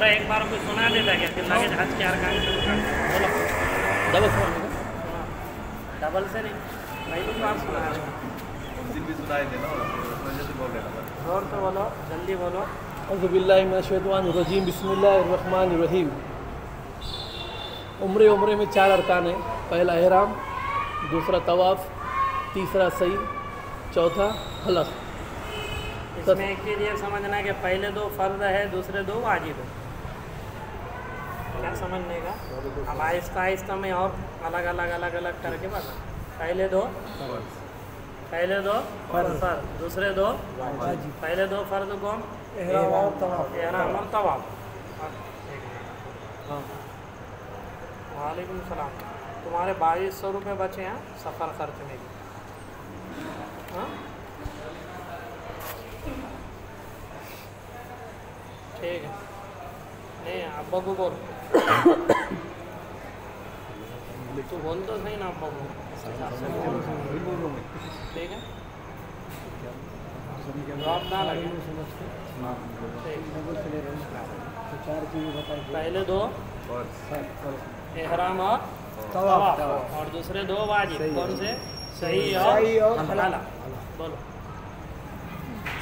उम्र एक बार कोई सुना देता क्या कि लगे हज के अरकान बोलो डबल से नहीं पहली बार सुना रहे भी सुनाई देना वजह से बोल रहे हैं जोर से बोलो जल्दी बोलो औज़ुबिल्लाहि मिनश्शैतानिर्रजीम बिस्मिल्लाहिर्रहमानिर्रहीम। उम्रे में 4 अरकान हैं। पहला एहराम, दूसरा तवाफ़, तीसरा सई, चौथा हलक़। इसमें एक चीज़ ये समझना है कि पहले 2 फ़र्ज़ है, दूसरे 2 वाजिब है। क्या समझने का? अब आहिस्ता आहिस्ता में और अलग करके बता। पहले दो फ़र्ज़, दूसरे 2 वाजिब। पहले 2 फ़र्ज़ कौन? एहराम और तवाफ़। वालेकुम सलाम। तुम्हारे 2200 रुपये बचे हैं सफ़र खर्च में। हाँ ठीक है। नहीं अब्बा को बोल तू बोल तो सही ना अब्बा को। ठीक है जवाब ना लगे। पहले 2 एहराम और तवाफ़ और दूसरे 2 वाजिब। कौन से? सही और हलाल। बोलो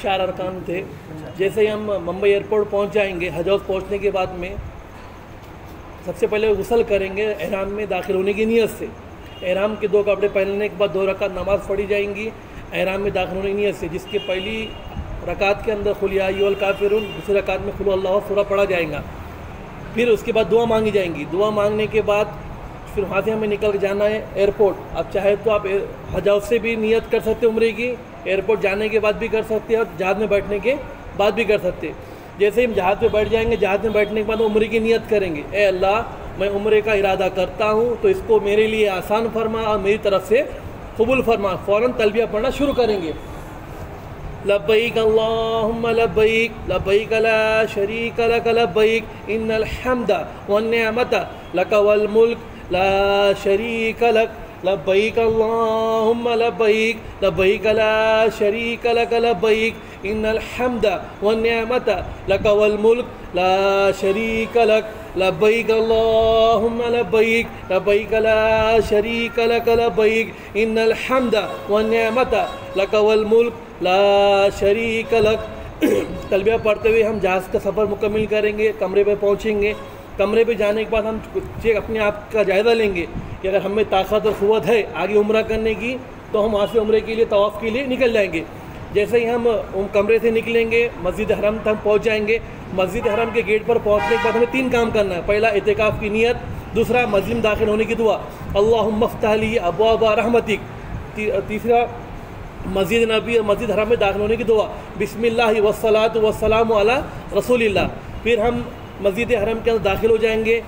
4 अरकान थे। जैसे ही हम मुंबई एयरपोर्ट पहुंच जाएंगे, हज हाउस पहुंचने के बाद में सबसे पहले गुस्ल करेंगे एहराम में दाखिल होने की नीयत से। एहराम के 2 कपड़े पहनने के बाद 2 रकात नमाज़ पढ़ी जाएंगी एहराम में दाखिल होने की नीयत से, जिसके पहली रकात के अंदर कुल या अय्युहल काफ़िरून, दूसरी रकात में कुल अल्लाहु सूरा पढ़ा जाएगा। फिर उसके बाद दुआ मांगी जाएंगी। दुआ मांगने के बाद फिर वहाँ से हमें निकल के जाना है एयरपोर्ट। अब चाहे तो आप हज हाउस से भी नियत कर सकते उम्रे की, एयरपोर्ट जाने के बाद भी कर सकते हैं और जहाज़ में बैठने के बाद भी कर सकते हैं। जैसे ही हम जहाज़ में बैठ जाएंगे, जहाज़ में बैठने के बाद उम्रे की नियत करेंगे, ए अल्लाह मैं उम्रे का इरादा करता हूँ तो इसको मेरे लिए आसान फरमा और मेरी तरफ से कबूल फरमा। फ़ौरन तलबिया पढ़ना शुरू करेंगे। लब्बैक अल्लाहुम्मा लब्बैक लब्बैक ला शरीक लक लब्बैक इन्नल हम्दा वन निअमता लक वल मुल्क ला शरीक लक लब्बैक अल्लाहुम्मा लब्बैक लब्बैक ला शरीक लक लब्बैक इन्नल हम्दा वन निअमता लक वल मुल्क ला शरीक लक लब्बैक अल्लाहुम्मा लब्बैक लब्बैक ला शरीक लक लब्बैक इन्नल हम्दा वन निअमता लक वल मुल्क ला शरीक लक। तलबिया पढ़ते हुए हम जहाज़ का सफ़र मुकम्मल करेंगे, कमरे पे पहुँचेंगे। कमरे पे जाने के बाद हम चेक अपने आप का जायज़ा लेंगे कि अगर हमें ताकत और क़ुव्वत है आगे उम्रा करने की तो हम वहाँ से उम्रे के लिए तवाफ़ के लिए निकल जाएंगे। जैसे ही हम कमरे से निकलेंगे मस्जिद हरम तक हम पहुँच जाएंगे। मस्जिद हरम के गेट पर पहुँचने के बाद हमें 3 काम करना है। पहला इतिकाफ़ की नियत, दूसरा मस्जिद में दाखिल होने की दुआ अल्लाहुम्मा फ़्तह ली अब्वाब रहमतिक, तीसरा मस्जिद नबी मस्जिद हरम में दाखिल होने की दुआ बिस्मिल्लाहि वस्सलातु वस्सलामु अला रसूलिल्लाह। फिर हम मस्जिद हरम के अंदर दाखिल हो जाएंगे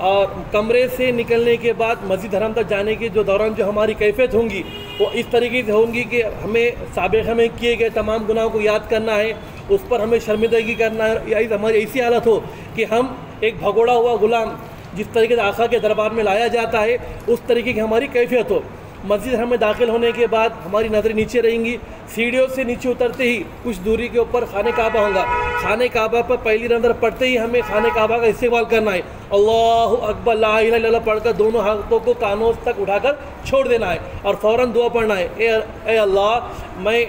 और कमरे से निकलने के बाद मस्जिद हरम तक जाने के दौरान जो हमारी कैफियत होंगी वो इस तरीके से होंगी कि हमें साबिक़ में किए गए तमाम गुनाहों को याद करना है, उस पर हमें शर्मिंदगी करना है। या हमारी ऐसी हालत हो कि हम एक भगोड़ा हुआ गुलाम जिस तरीके से आका के दरबार में लाया जाता है उस तरीके की हमारी कैफियत हो। मस्जिद हरम में दाखिल होने के बाद हमारी नज़रें नीचे रहेंगी। सीढ़ियों से नीचे उतरते ही कुछ दूरी के ऊपर खाने काबा होगा। खाने काबा पर पहली नज़र पड़ते ही हमें खाने काबा का इस्तेमाल करना है। अल्लाहु अकबर ला इलाहा इल्लल्लाह पढ़कर दोनों हाथों को कानों तक उठाकर छोड़ देना है और फ़ौरन दुआ पढ़ना है, ए अल्लाह मैं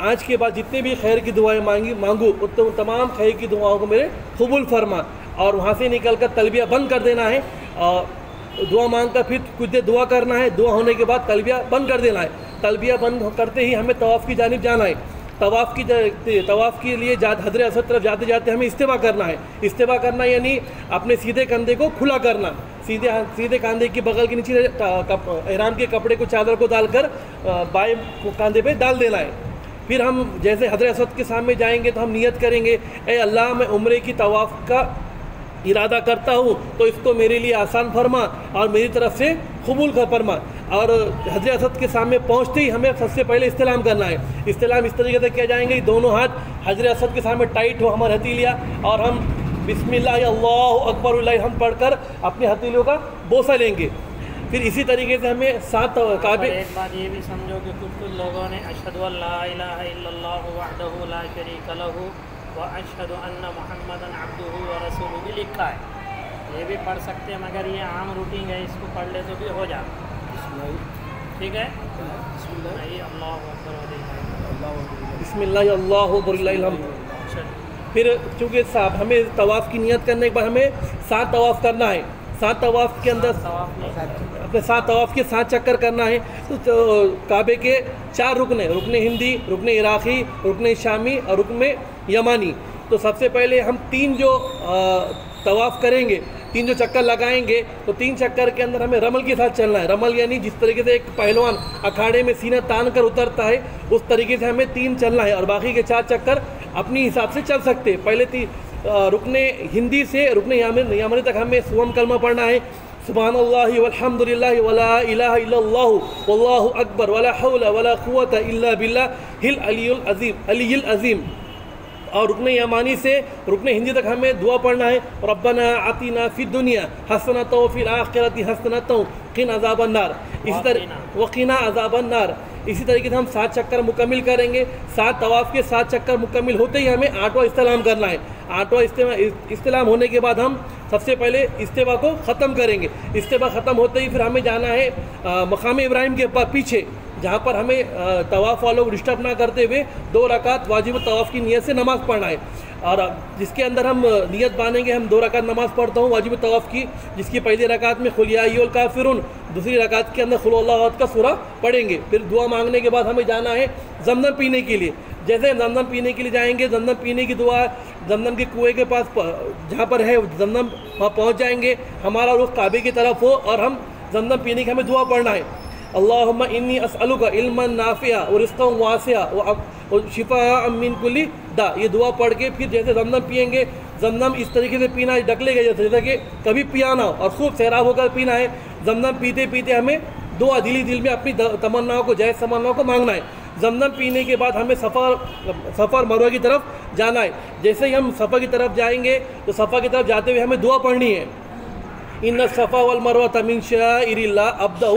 आज के बाद जितने भी खैर की दुआएँ मांगूँ उन तमाम खैर की दुआओं को मेरे कबूल फरमा। और वहाँ से निकल कर तलबिया बंद कर देना है और दुआ मांग कर फिर कुछ देर दुआ करना है। दुआ होने के बाद तलबिया बंद कर देना है। तलबिया बंद करते ही हमें तवाफ़ की जानिब जाना है। तवाफ़ के लिए हजर असद तरफ जाते जाते हमें इस्तिवा करना है। इस्तिवा करना यानी अपने सीधे कंधे को खुला करना, सीधे कंधे की बगल के नीचे एहराम के कपड़े को चादर को डालकर बाएं कंधे पे डाल देना है। फिर हम जैसे हजर असद के सामने जाएंगे तो हम नियत करेंगे, ए अल्लाह मैं उम्रे की तवाफ़ का इरादा करता हूँ तो इसको मेरे लिए आसान फरमा और मेरी तरफ से कबूल कर फरमा। और हजर असद के सामने पहुँचते ही हमें सबसे पहले इस्तिलाम करना है। इस्तिलाम इस तरीके से किया जाएंगे, दोनों हाथ हजर असद के सामने टाइट हो हमारे हथेलियाँ और हम बिस्मिल्लाह अल्लाहु अकबर हम पढ़कर अपने हथेलियों का बोसा लेंगे। फिर इसी तरीके से हमें 7 काबे। एक बात ये भी समझो कि कुछ लोगों ने अशहदु अल्ला इलाहा इल्लल्लाहु वहदहु ला शरीका लहू व अशहदु अन्ना मुहम्मदन अब्दुहु व रसूलुहु भी लिखा है, ये भी पढ़ सकते हैं, मगर ये आम रूटीन है, इसको पढ़ ले तो भी हो जाता। ठीक है, नहीं अल्लाहु अकबर बिस्मिल्लाह अल्लाहु अकबर। फिर चूँकि साहब हमें तवाफ़ की नियत करने के बाद हमें 7 तवाफ़ करना है। 7 तवाफ़ के अंदर अपने 7 तवाफ़ के 7 चक्कर करना है। तो काबे के 4 रुकन, रुकन हिंदी, रुकन इराक़ी, रुकन शामी और रुकन यमानी। तो सबसे पहले हम 3 जो तवाफ़ करेंगे, 3 जो चक्कर लगाएंगे, तो 3 चक्कर के अंदर हमें रमल के साथ चलना है। रमल यानी जिस तरीके से एक पहलवान अखाड़े में सीना तान कर उतरता है, उस तरीके से हमें 3 चलना है और बाकी के 4 चक्कर अपनी हिसाब से चल सकते हैं। पहले रुकने हिंदी से रुकने यामनी तक हमें सुबह कलमा पढ़ना है, सुब्हानल्लाहि वल्हम्दुलिल्लाहि वला इलाहा इल्लल्लाहु वल्लाहु अकबर वला हौला वला कुव्वता इल्ला बिल्लाहिल अलिय्यिल अज़ीम। और रुकन यमानी से रुकन हिंदी तक हमें दुआ पढ़ना है, रब्बना आतिना फिद दुनिया हसनतौ फिल आखिरति हसनतौ क़िना अज़ाबन नार। इसी तरह वक़िना अज़ाबन नार। इसी तरीके से हम 7 चक्कर मुकम्मिल करेंगे। 7 तवाफ़ के 7 चक्कर मुकम्मिल होते ही हमें 8वां इस्तिलाम करना है। 8वां इस्तिलाम होने के बाद हम सबसे पहले इस्तिवा को ख़त्म करेंगे। इस्तिवा ख़त्म होते ही फिर हमें जाना है मकाम इब्राहिम के पीछे, जहाँ पर हमें तवाफ़ वालों को डिस्टर्ब ना करते हुए 2 रकात वाजिब तवाफ़ की नियत से नमाज़ पढ़ना है। और जिसके अंदर हम नियत बांधेंगे, हम 2 रकात नमाज़ पढ़ता हूँ वाजिब तवाफ़ की, जिसकी पहली रकात में कुल या अय्युहल काफ़िरून, दूसरी रकात के अंदर कुल हुवल्लाहु अहद का सूरा पढ़ेंगे। फिर दुआ मांगने के बाद हमें जाना है जमजम पीने के लिए। जैसे जमजम पीने के लिए जाएंगे, जमजम पीने की दुआ जमजम के कुएँ के पास जहाँ पर है जमजम, वहाँ पहुँच जाएंगे। हमारा रुख काबे की तरफ हो और हम जमजम पीने की हमें दुआ पढ़ना है, अल्लाहुम्मा इन्नी अस्अलुका इल्मन नाफ़िआ व रिज़्क़न वासिआ व शिफ़ाअन मिन कुल्ली दा। ये दुआ पढ़ के फिर जैसे जमजम पिएंगे, जमजम इस तरीके से पीना है ढकले गए जैसे कि कभी पिया ना हो और खूब सैराब होकर पीना है। जमजम पीते पीते हमें दुआ दिल में अपनी तमन्नाओं को, जायज़ तमन्नाओं को मांगना है। जमजम पीने के बाद हमें सफ़ा मरवा की तरफ जाना है। जैसे ही हम सफ़ा की तरफ जाएंगे तो सफ़ा की तरफ जाते हुए हमें दुआ पढ़नी है, इन्ना सफ़ा वल मरवा मिन शाइरिल्लाह अब्दउ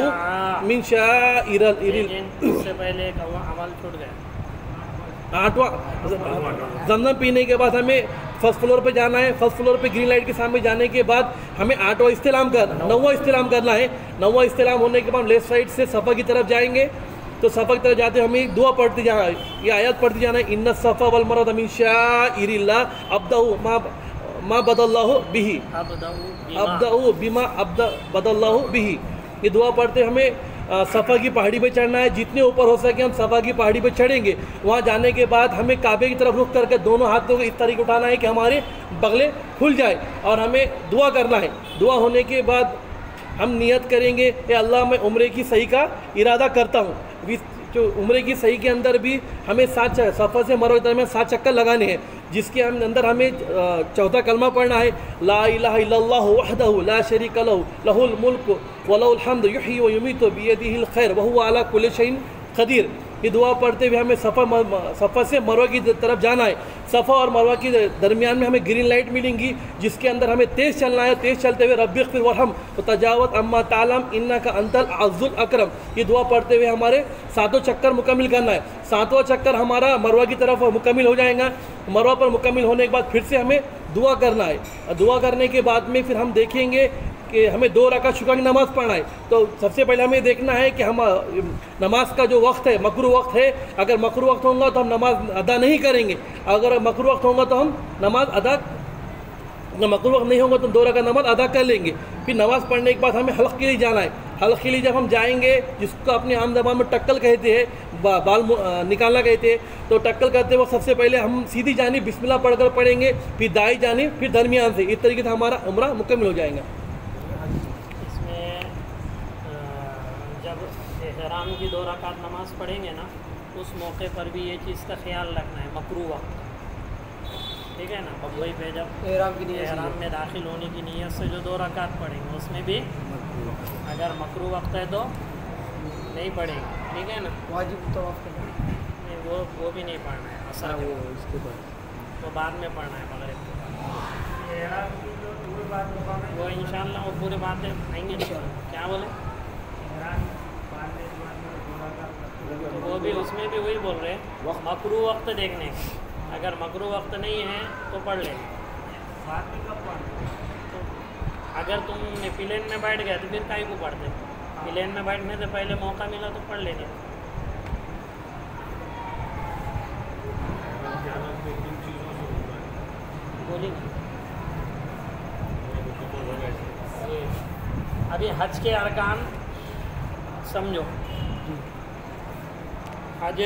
मिन शाइरिल। इससे पहले एक अमल छूट गया। 8वां जमजम पीने के बाद हमें फर्स्ट फ्लोर पे जाना है। फर्स्ट फ्लोर पे ग्रीन लाइट के सामने जाने के बाद हमें 8वां इस्तिलाम करना, 9वां इस्तिलाम करना है। 9वां इस्तिलाम होने के बाद लेफ्ट साइड से सफ़ा की तरफ जाएंगे। तो सफ़ा की तरफ जाते हमें दुआ पढ़ते जाना है, ये आयत पढ़ते जाना है, इन्ना सफ़ा वल मरवा मिन शाइरिल्लाह अब्दउ मा बदल्लाहु बिही अब्दउ बिमा बदल्लाहु बिही। ये दुआ पढ़ते हमें सफ़ा की पहाड़ी पे चढ़ना है। जितने ऊपर हो सके हम सफ़ा की पहाड़ी पे चढ़ेंगे। वहाँ जाने के बाद हमें काबे की तरफ रुख करके दोनों हाथों को इस तरीके उठाना है कि हमारे बगले खुल जाए और हमें दुआ करना है। दुआ होने के बाद हम नियत करेंगे कि अल्लाह मैं उम्रे की सही का इरादा करता हूँ। जो उम्रे की सही के अंदर भी हमें 7 सफ़ा से मरवा के दरमियान 7 चक्कर लगाने हैं, जिसके अंदर हमें 4था कलमा पढ़ना है, ला इलाहा इल्लल्लाहु वहदहु ला शरीका लहु लहुल मुल्क व लहुल हम्द युहयी व युमीतु बियदिहिल खैर व हुवा अला कुल्लि शैइन क़दीर। ये दुआ पढ़ते हुए हमें सफ़ा से मरवा की तरफ जाना है। सफ़ा और मरवा के दरमियान में हमें ग्रीन लाइट मिलेंगी, जिसके अंदर हमें तेज़ चलना है। तेज़ चलते हुए रब्बिग़फिर वरहम व तजावज़ अम्मा तालम इन्नका अंतल अज़्ज़ुल अकरम। ये दुआ पढ़ते हुए हमारे 7 चक्कर मुकम्मिल करना है। 7वां चक्कर हमारा मरवा की तरफ मुकम्मिल हो जाएगा। मरवा पर मुकम्मिल होने के बाद फिर से हमें दुआ करना है। दुआ करने के बाद में फिर हम देखेंगे कि हमें 2 रकात शुक्र की नमाज़ पढ़ना है। तो सबसे पहले हमें देखना है कि हम नमाज का जो वक्त है मकरू वक्त है। अगर मकरू वक्त होगा तो हम नमाज अदा नहीं करेंगे, अगर मकरू वक्त होगा तो हम नमाज अदा, मकरू वक्त नहीं होगा तो 2 रकात नमाज अदा कर लेंगे। फिर नमाज़ पढ़ने के बाद हमें हल्क़ के लिए जाना है। हल्क़ के लिए जब हम जाएंगे, जिसको अपने आम ज़बान में टक्कल कहते हैं, बाल निकालना कहते हैं, तो टक्कल करते वक्त सबसे पहले हम सीधी जानिब बिस्मिल्लाह पढ़कर पढ़ेंगे, फिर दाई जानिब, फिर दरमियान से। इस तरीके से हमारा उम्रा मुकम्मिल हो जाएगा। एहराम की 2 रकात नमाज़ पढ़ेंगे ना, उस मौके पर भी ये चीज़ का ख्याल रखना है, मकरू वक्त, ठीक है ना। वही पे जब एहराम में दाखिल होने की नीयत से जो 2 रकात पढ़ेंगे, उसमें भी अगर मकरू वक्त है तो नहीं पढ़ेंगे, ठीक है ना। वाजिब तवाफ़ नहीं, वो भी नहीं पढ़ना है, असर उसके बाद वो बाद में पढ़ना है मगरिब के बाद। वो इंशाअल्लाह वो पूरी बातें आएंगे। क्या बोले, तो वो भी उसमें भी वही बोल रहे हैं, मकरू वक्त देखने का। अगर मकरू वक्त नहीं है तो पढ़ लेंगे। तो अगर तुम प्लेन में बैठ गए तो फिर काहे को पढ़ते? प्लेन में बैठने से पहले मौका मिला तो पढ़ लेंगे। बोलिए अभी हज के अरकान समझो। हज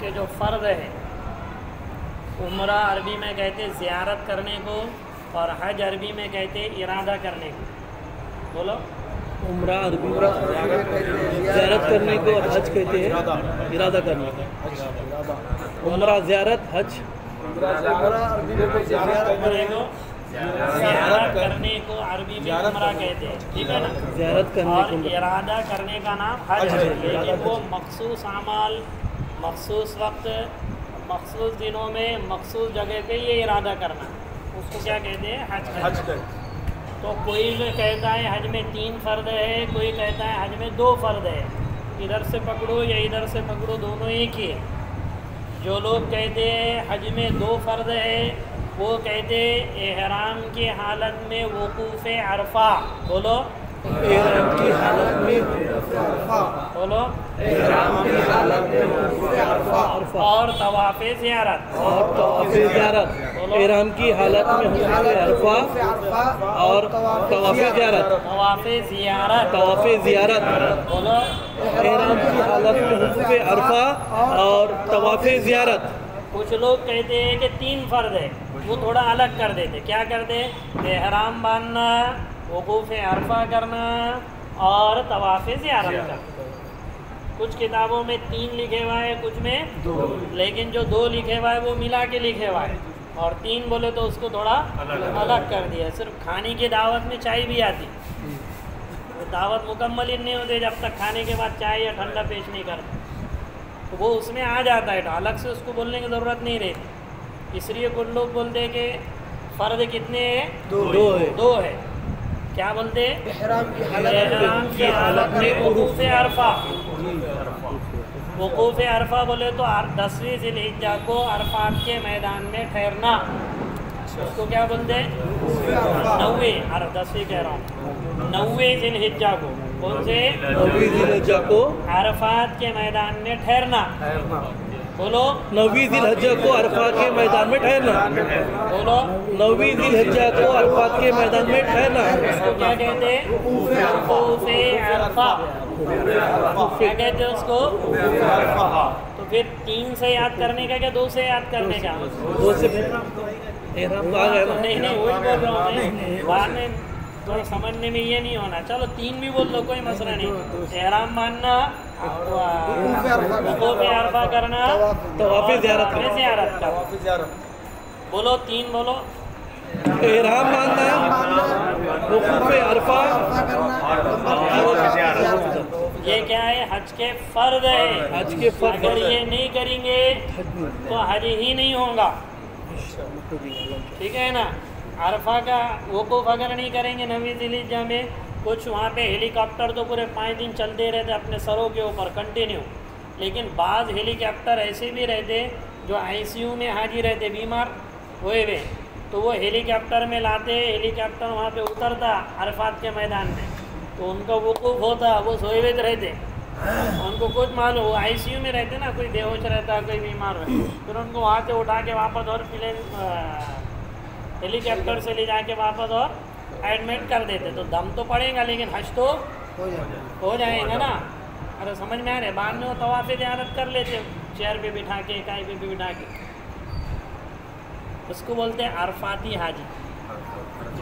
के जो फ़र्ज़ है, उम्रा अरबी में कहते ज़ियारत करने को, और हज अरबी में कहते इरादा करने को। बोलो। उम्रा अरबी में ज़ियारत करने को और हज कहते हैं इरादा करने को। उम्रा ज़ियारत, हज ज़ियारत करने को अरबी में उम्रा कहते हैं, ठीक है ना। ज़ियारत करने और को इरादा करने का नाम हज है, लेकिन वो मखसूस अमाल, मखसूस वक्त, मखसूस दिनों में, मखसूस जगह पे ये इरादा करना, उसको क्या कहते हैं? हज। तो कोई कहता है हज में 3 फ़र्द है, कोई कहता है हज में 2 फ़र्द है। इधर से पकड़ो या इधर से पकड़ो, दोनों एक ही है। जो लोग कहते हैं हज में 2 फ़र्द है, वो कहते एहराम की हालत में वकूफ़ अरफा। बोलो। एहराम की हालत में बोलो। एहराम की हालत में और तवाफ़ ज़ियारत। और तवाफ़ ज़ियारत। एहराम की हालत में अरफा और तवाफ़ ज़ियारत। तवाफ़ ज़ियारत। तवाफ़ ज़ियारत। बोलो। एहराम की हालत में वकूफ़ अरफा और तवाफ़ ज़ियारत। कुछ लोग कहते हैं कि 3 फ़र्द है, वो थोड़ा अलग कर देते। क्या करते? एहराम बांधना, वकूफ़ अरफा करना और तवाफ़ ज़ियारत करना। कुछ किताबों में 3 लिखे हुआ है, कुछ में 2, लेकिन जो 2 लिखे हुआ है वो मिला के लिखे हुआ है, और 3 बोले तो उसको थोड़ा अलग कर दिया। सिर्फ खाने की दावत में चाय भी आती, तो दावत मुकम्मल ही नहीं होती जब तक खाने के बाद चाय या ठंडा पेश नहीं करते, तो वो उसमें आ जाता है, तो अलग से उसको बोलने की ज़रूरत नहीं रहती। इसलिए कुछ लोग बोलते हैं कि फ़र्द कितने हैं? 2 है। क्या बोलते हैं? एहराम की हालत में वकूफ़ अरफा। वकूफ़ अरफा बोले तो 10वीं ज़िलहिज्जा को अरफात के मैदान में ठहरना, उसको क्या बोलते हैं? 10वीं कह रहा हूँ, 9वीं ज़िलहिज्जा को। कौन से? 9वीं ज़िलहिज्जा को अरफात के मैदान में ठहरना। बोलो। 9वीं ज़िलहिज्जा को अरफात के मैदान में ठहरना। बोलो। 9वीं ज़िलहिज्जा को अरफात के मैदान में ठहरना। उसको क्या कहते हैं? वकूफ़ अरफा। क्या कहते हैं उसको? तो फिर 3 से याद करने का क्या 2 से याद करने का? 2 से एहराम आ गया ना? नहीं, वही बोल रहा हूँ मैं। बाद में थोड़ा समझने में ये नहीं होना। चलो 3 भी बोल लो, कोई मसला नहीं। एहराम बांधना, वकूफ़ अरफा करना, तवाफ़ ज़ियारत। बोलो 3 बोलो। एहराम बांधना, वकूफ़ अरफा। ये क्या है? हज के फ़र्द है। हज के फ़र्द। अगर ये नहीं करेंगे तो हज ही नहीं होगा, ठीक है ना। अरफा का वकूफ़ अगर नहीं करेंगे 9वीं ज़िलहिज्जा में, कुछ वहाँ पे हेलीकॉप्टर तो पूरे 5 दिन चलते रहते अपने सरों के ऊपर कंटिन्यू, लेकिन बाज़ हेलीकॉप्टर ऐसे भी रहते जो ICU में हाजिर रहते, बीमार हुए हुए, तो वो हेलीकॉप्टर में लाते, हेलीकॉप्टर वहाँ पे उतरता अरफात के मैदान में, तो उनका वकूफ़ होता, वो सोए हुए रहते, उनको कुछ मालूम, वो ICU में रहते ना, कोई बेहोश रहता, कोई बीमार रहता, फिर उनको वहाँ से उठा के वापस और प्लेन हेलीकॉप्टर से ले जाके वापस और एडमिट कर देते, तो दम तो पड़ेगा लेकिन हज तो हो जाएगा ना। अरे समझ में आ रहे? बाद में वो तवाफ़ ज़ियारत कर लेते, चेयर पे बिठा के, काई पे बिठा के, उसको बोलते हैं अरफाती हाजी।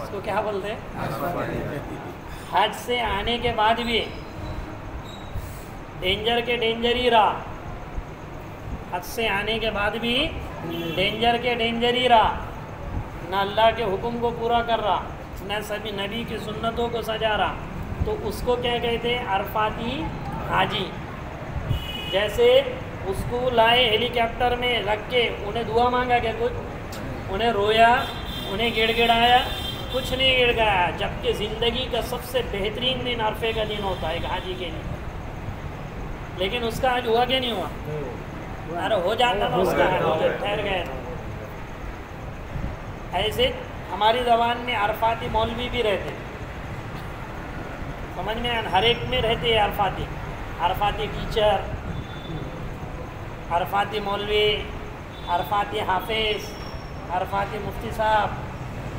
इसको क्या बोलते हैं? हज से आने के बाद भी डेंजर के डेंजर ही रहा, हज से आने के बाद भी डेंजर के डेंजर ही रहा, न अल्लाह के हुक्म को पूरा कर रहा, न सभी नबी की सुन्नतों को सजा रहा, तो उसको क्या कहते हैं? अरफाती हाजी। जैसे उसको लाए हेलीकॉप्टर में रख के, उन्हें दुआ मांगा क्या कुछ? उन्हें रोया, उन्हें गिड़गिड़ाया? कुछ नहीं गिड़गिड़ाया, जबकि ज़िंदगी का सबसे बेहतरीन दिन अरफे का दिन होता है एक हाजी के लिए, लेकिन उसका आज हुआ कि नहीं हुआ? अरे हो जाता था उसका ठहर गए। ऐसे हमारी ज़बान में अरफाती मौलवी भी रहते, समझ में हर एक में रहते हैं अरफाती टीचर, अरफाती मौलवी, अरफाती हाफिज, अरफाती मुफ्ती साहब।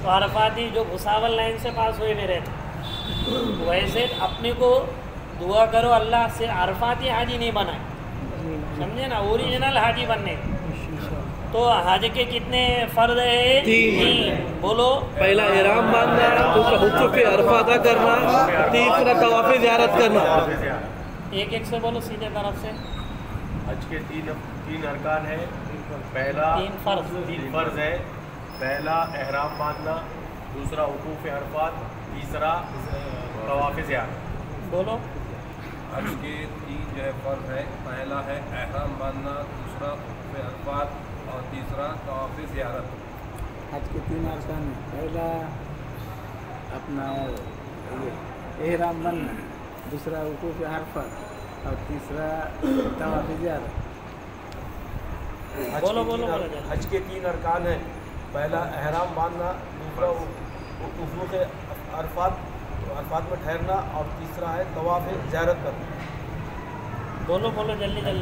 तो अरफाती जो भुसावल लाइन से पास हुए में रहते, वैसे अपने को दुआ करो अल्लाह से अरफाती हाजी नहीं बनाए, समझे ना, ओरिजिनल हाजी बनने। तो हज के कितने फ़र्ज़ है? 3। बोलो। पहला इहराम बांधना, दूसरा हुक्फ अरफा अदा करना, तीसरा तवाफ़ ज़ियारत करना। एक से बोलो सीधे तरफ से। हज के तीन अरकान है। पहला 3 फ़र्ज़ है। पहला एहराम बांधना, दूसरा वकूफ़ अरफात, तीसरा तवाफ़ ज़ियारत। बोलो। हज के 3 जो है फ़र्ज़ है। पहला है एहराम बांधना, दूसरा वकूफ़ अरफात और तीसरा तवाफ़ ज़ियारत। हज के 3 अरकान में पहला अपना ये एहराम बनना, दूसरा वकूफ़ अरफात और तीसरा तवाफ़ ज़ियारत। बोलो। हज के 3 अरकान हैं। पहला एहराम बांधना, दूसरा वकूफ़ अरफात में ठहरना और तीसरा है तवाफ़ ज़ियारत करना। बोलो जल्दी बोलो।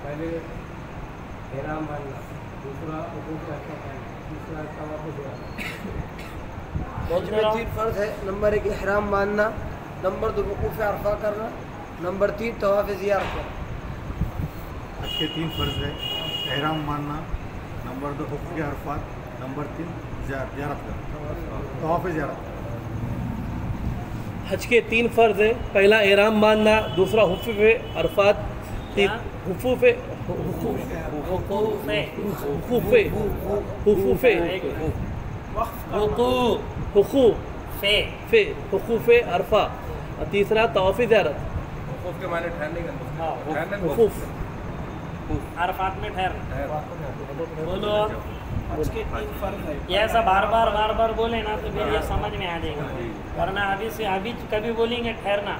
पहले एहराम बांधना, दूसरा वकूफ़ अरफात करना, तीसरा तवाफ़ ज़ियारत। हज में 3 फ़र्ज़ है। नंबर 1 एहराम बांधना, नंबर 2 वकूफ़ अरफा करना, नंबर 3 तवाफ़ ज़ियारत करना। हज के 3 फ़र्ज़ है। एहराम बांधना, नंबर 2 हुक्म अरफात, नंबर 3 ज़ियारत करना, तवाफ़ ज़ियारत। हज के 3 फ़र्ज़ है। पहला इहराम बांधना, दूसरा हुक्फ अरफात, हुकूफ़ अरफा और तीसरा तवाफ़ ज़ियारत। वकूफ़ के माने ठहरने का, हुकूफ़ अरफात में ठहरना। बोलो। हज के 3 फ़र्ज़ है। ये ऐसा बार बार बोले ना तो फिर ये समझ में आ जाएगा, वरना अभी कभी बोलेंगे ठहरना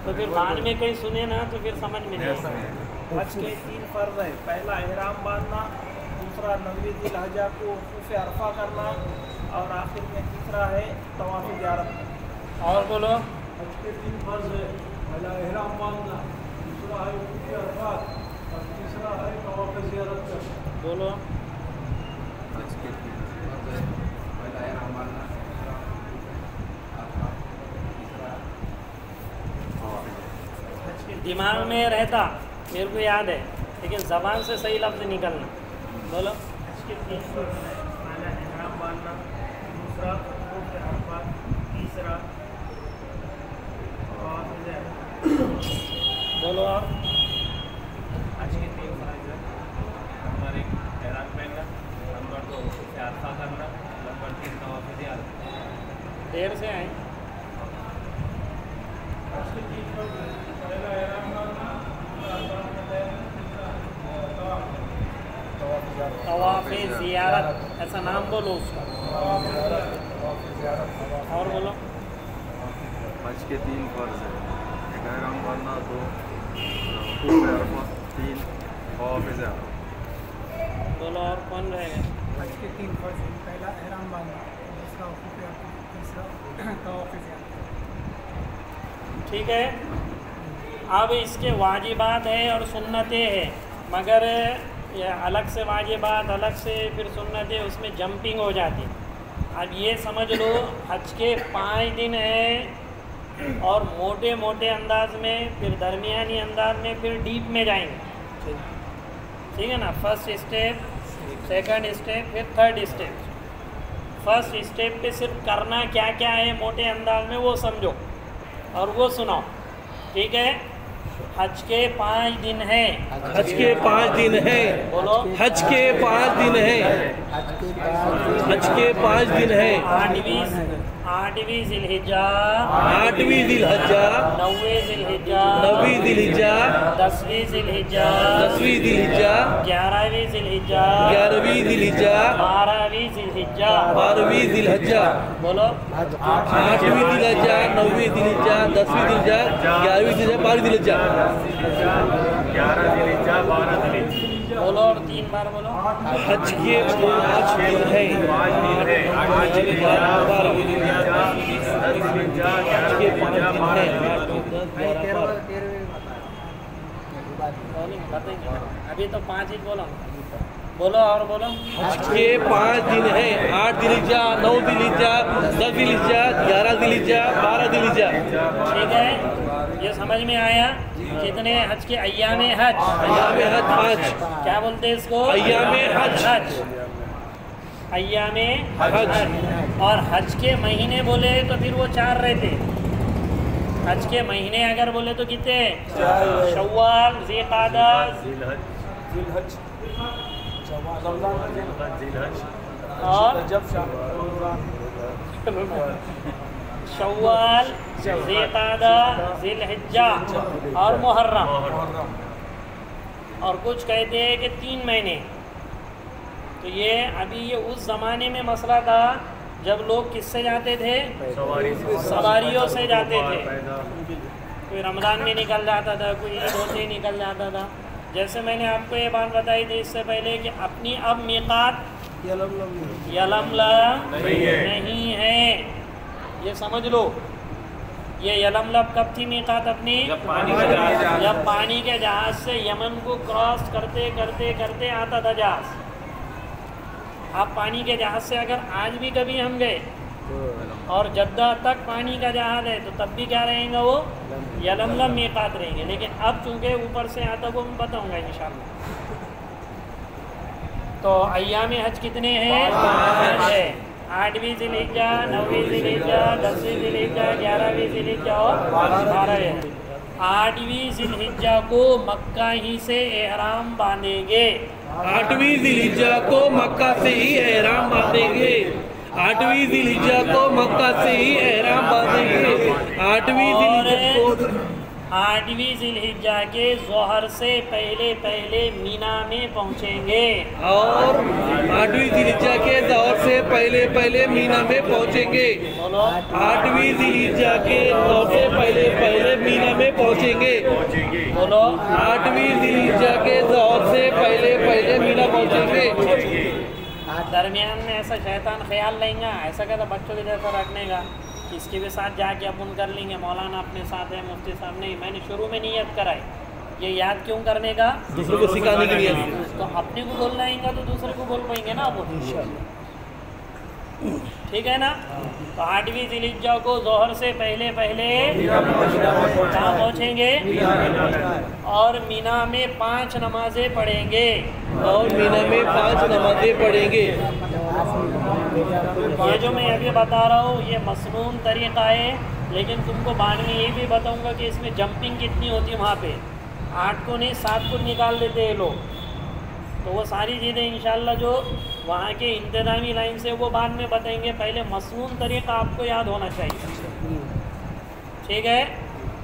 तो फिर बाद में कहीं सुने ना तो फिर समझ में नहीं आएगा। हज के 3 फ़र्ज़ है। पहला एहराम बांधना, दूसरा 9 ज़िलहज्जा को वकूफ़ अरफा करना और आखिर में तीसरा है तवाफ़ ज़ियारत। और बोलो। हज के 3 फ़र्ज़ है। पहला एहराम बांधना, दूसरा है वकूफ़ अरफात और तीसरा है तवाफ़ ज़ियारत करना। बोलो। हज के 3 फ़र्ज़ है। पहला एहराम बांधना, दूसरा अरफात, तीसरा हज के दिमाग में रहता, मेरे को याद है, लेकिन ज़बान से सही लफ्ज़ निकलना। बोलो। हज के 3 फ़र्ज़ है। पहला एहराम बांधना, दूसरा वकूफ़ अरफात, तीसरा तवाफ़ ज़ियारत। बोलो। और हज के 3 फ़र्ज़ है। नंबर 1 एहराम पहनना, नंबर 2 वकूफ़ अरफा करना, नंबर 3 तवाफ़ ज़ियारत। देर से आए। हज के 3 फ़र्ज़ है। पहला एहराम बांधना, दूसरा अरफात में ठहरना, तीसरा तवाफ़ तवाफ़ ज़ियारत, ऐसा नाम बोलो उसका। और बोलो। हज के 3 फ़र्ज़ है। एक एहराम बांधना, 2 वकूफ़ अरफात, 3 तवाफ़ ज़ियारत। बोलो। और कौन रहेगा? हज के 3 फ़र्ज़ है। पहला एहराम बांधना, दूसरा वकूफ़ अरफात, तीसरा तवाफ़ ज़ियारत। ठीक है। अब इसके वाजिबात है और सुन्नतें हैं, मगर ये अलग से वाजिबात, अलग से फिर सुन्नतें, उसमें जंपिंग हो जाती। अब ये समझ लो हज के 5 दिन हैं और मोटे मोटे अंदाज में, फिर दरमियानी अंदाज में, फिर डीप में जाएंगे। ठीक है ना। फर्स्ट स्टेप, सेकंड स्टेप, फिर थर्ड स्टेप। फर्स्ट स्टेप पे सिर्फ करना क्या क्या है मोटे अंदाज में वो समझो और वो सुनाओ। ठीक है। हज के 5 दिन हैं। हज के 5 दिन हैं। बोलो। हज के 5 दिन हैं। हज के 5 दिन हैं। 8वीं ज़िलहिज्जा, 8वीं ज़िलहज्जा, 9वीं ज़िलहिज्जा, 9वीं ज़िलहिज्जा, 10वीं ज़िलहिज्जा, 10वीं ज़िलहिज्जा, 11वीं ज़िलहिज्जा, 11वीं ज़िलहिज्जा, 12वीं ज़िलहिज्जा। 12वीं ज़िलहज्जा। बोलो। 8वीं ज़िलहज्जा, 9वीं ज़िलहिज्जा, 10वीं ज़िलहज्जा, 11वीं ज़िलहज्जा, 12वीं ज़िलहज्जा। 11 ज़िलहिज्जा 12 ज़िलहिज्जा। बोलो और 3 बार बोलो। हज के 5 दिन हैं। 5 दिन है, 8 ज़िलहिज्जा 12 ज़िलहिज्जा 10 ज़िलहिज्जा 11 के 5 ज़िलहिज्जा दिन 12 हैं। ज़िलहिज्जा। 8, 10, 11, 12। बताएंगे अभी तो 5 ही बोलो। बोलो और बोलो। हज के 5 दिन हैं। 8 ज़िलहिज्जा, 9 ज़िलहिज्जा, 10 ज़िलहिज्जा, 11 ज़िलहिज्जा, 12 ज़िलहिज्जा। ठीक है, ये समझ में आया। कितने हज के अय्यामे हज? अय्यामे हज 5। क्या बोलते हैं इसको? अय्यामे हज। अय्यामे हज। और हज के महीने बोले तो फिर वो 4 रहते। हज के महीने अगर बोले तो कितने? शव्वाल, ज़िलक़ादा, जिलहज, रमज़ान, और रजब, शव्वाल, ज़िलक़ादा, ज़िलहिज्जा और मुहर्रम। और कुछ कहते हैं कि 3 महीने। तो ये अभी ये उस ज़माने में मसला था जब लोग किससे जाते थे? सवारियों से जाते थे। कोई रमज़ान में निकल जाता था, कोई ईद होते ही निकल जाता था। जैसे मैंने आपको ये बात बताई थी इससे पहले कि अपनी अब मीक़ात यलमलम नहीं है, ये समझ लो। ये यलमलम कब थी मीक़ात अपनी? जब पानी के जहाज़ से यमन को क्रॉस करते करते करते आता था जहाज़। आप पानी के जहाज़ से अगर आज भी कभी हम गए और जद्दा तक पानी का जहाज़ है तो तब भी क्या रहेगा? वो यलमलम मीक़ात रहेंगे। लेकिन अब चूँकि ऊपर से आता वो मैं बताऊँगा इंशाअल्लाह। तो अय्याम हज कितने हैं? 5 है। 8वीं ज़िलहिज्जा, 9वीं ज़िलहिज्जा, 10वीं ज़िलहिज्जा, 11वीं ज़िलहिज्जा और 12 है। 8वीं ज़िलहिज्जा को मक्का ही से एहराम बांधेंगे। 8वीं ज़िलहिज्जा को मक्का से ही एहराम बांधेंगे। 8वीं ज़िलहिज्जा को मक्का से ही एहराम बांधेंगे। 8वीं ज़िलहिज्जा के ज़ोहर से पहले पहले मीना में पहुँचेंगे। और 8वीं ज़िलहिज्जा के ज़ोहर से पहले पहले मीना में पहुँचेंगे। 8वीं ज़िलहिज्जा के ज़ोहर से पहले पहले मीना में पहुँचेंगे। बोलो। 8वीं ज़िलहिज्जा के ज़ोहर से पहले पहले मीना पहुँचेंगे। दरमियान में ऐसा शैतान ख्याल लेंगे, ऐसा कहता बच्चों के जैसा रखने का, इसके भी साथ जाके अपन कर लेंगे। मौलाना अपने साथ है, मुफ्ती साहब नहीं। मैंने शुरू में नियत कराई, ये याद क्यों करने का? दूसरों को सिखाने के लिए। तो अपने को बोलना आएगा तो दूसरे को बोल पाएंगे ना आप। ठीक है ना? तो 8वीं ज़िलहिज्जा को ज़ोहर से पहले पहले कहाँ पहुँचेंगे? और मीना में 5 नमाज़ें पढ़ेंगे। और मीना में 5 नमाज़ें पढ़ेंगे। ये जो मैं अभी बता रहा हूँ ये मसनून तरीक़ा है, लेकिन तुमको बाद में ये भी बताऊँगा कि इसमें जंपिंग कितनी होती है। वहाँ पे 8 को नहीं 7 को निकाल देते हैं लोग। तो वो सारी चीज़ें इंशाल्लाह जो वहाँ के इंतज़ामी लाइन से वो बाद में बताएंगे। पहले मसनून तरीक़ा आपको याद होना चाहिए। ठीक है?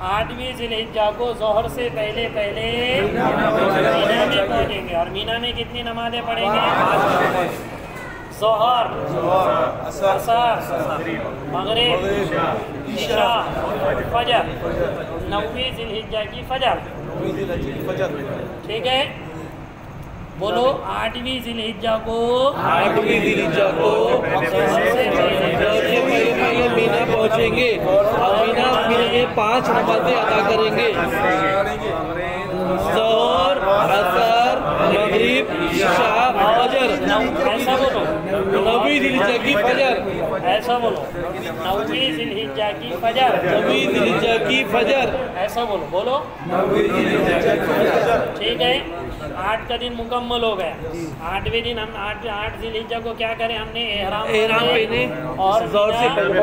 8वीं ज़िलहिज्जा को ज़ोहर से पहले पहले मीना में पहुँचेंगे। और मीना में कितनी नमाज़ें पढ़ेंगे? ज़ोहर, असर, मगरिब, इशा, फजर। 9वीं ज़िलहिज्जा की फजर। ठीक है? बोलो। 8वीं ज़िलहिज्जा को सबसे पहले मीना पहुँचेंगे और मीना में 5 नमाज़ें अदा करेंगे। ज़ोहर, असर, मगरिब, इशा, फजर। ऐसा बोलो। 9वीं ज़िलहिज्जा की फजर। ऐसा बोलो। 9वीं ज़िलहिज्जा की फजर। 9वीं ज़िलहिज्जा की फजर। ऐसा बोलो। बोलो। ठीक है? 8 का दिन मुकम्मल हो गया। 8वें दिन हम 8 ज़िलहिज्जा को क्या करें? हमने एहराम पहने और ज़ोहर से पहले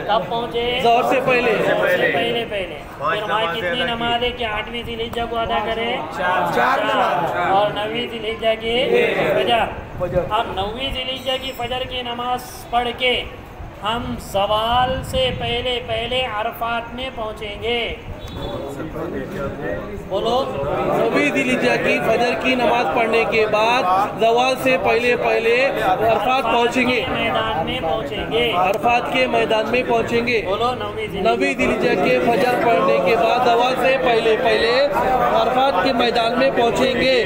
कब पहुँचे? ज़ोहर से पहले पहले फिर वहाँ कितनी नमाज है कि 8वीं ज़िलहिज्जा को अदा करें? 4 और 9वीं ज़िलहिज्जा की फजर। अब 9वीं ज़िलहिज्जा की फजर की नमाज पढ़ के हम सवाल से पहले पहले अरफात में पहुंचेंगे। बोलो। नवी दिलहिज्जा की फजर की नमाज पढ़ने के बाद जवाल से पहले पहले अरफात पहुंचेंगे, मैदान में पहुंचेंगे, अरफात के मैदान में पहुंचेंगे। बोलो। नवी दिलहिज्जा के फजर पढ़ने के बाद जवाल से पहले पहले अरफात के मैदान में पहुंचेंगे।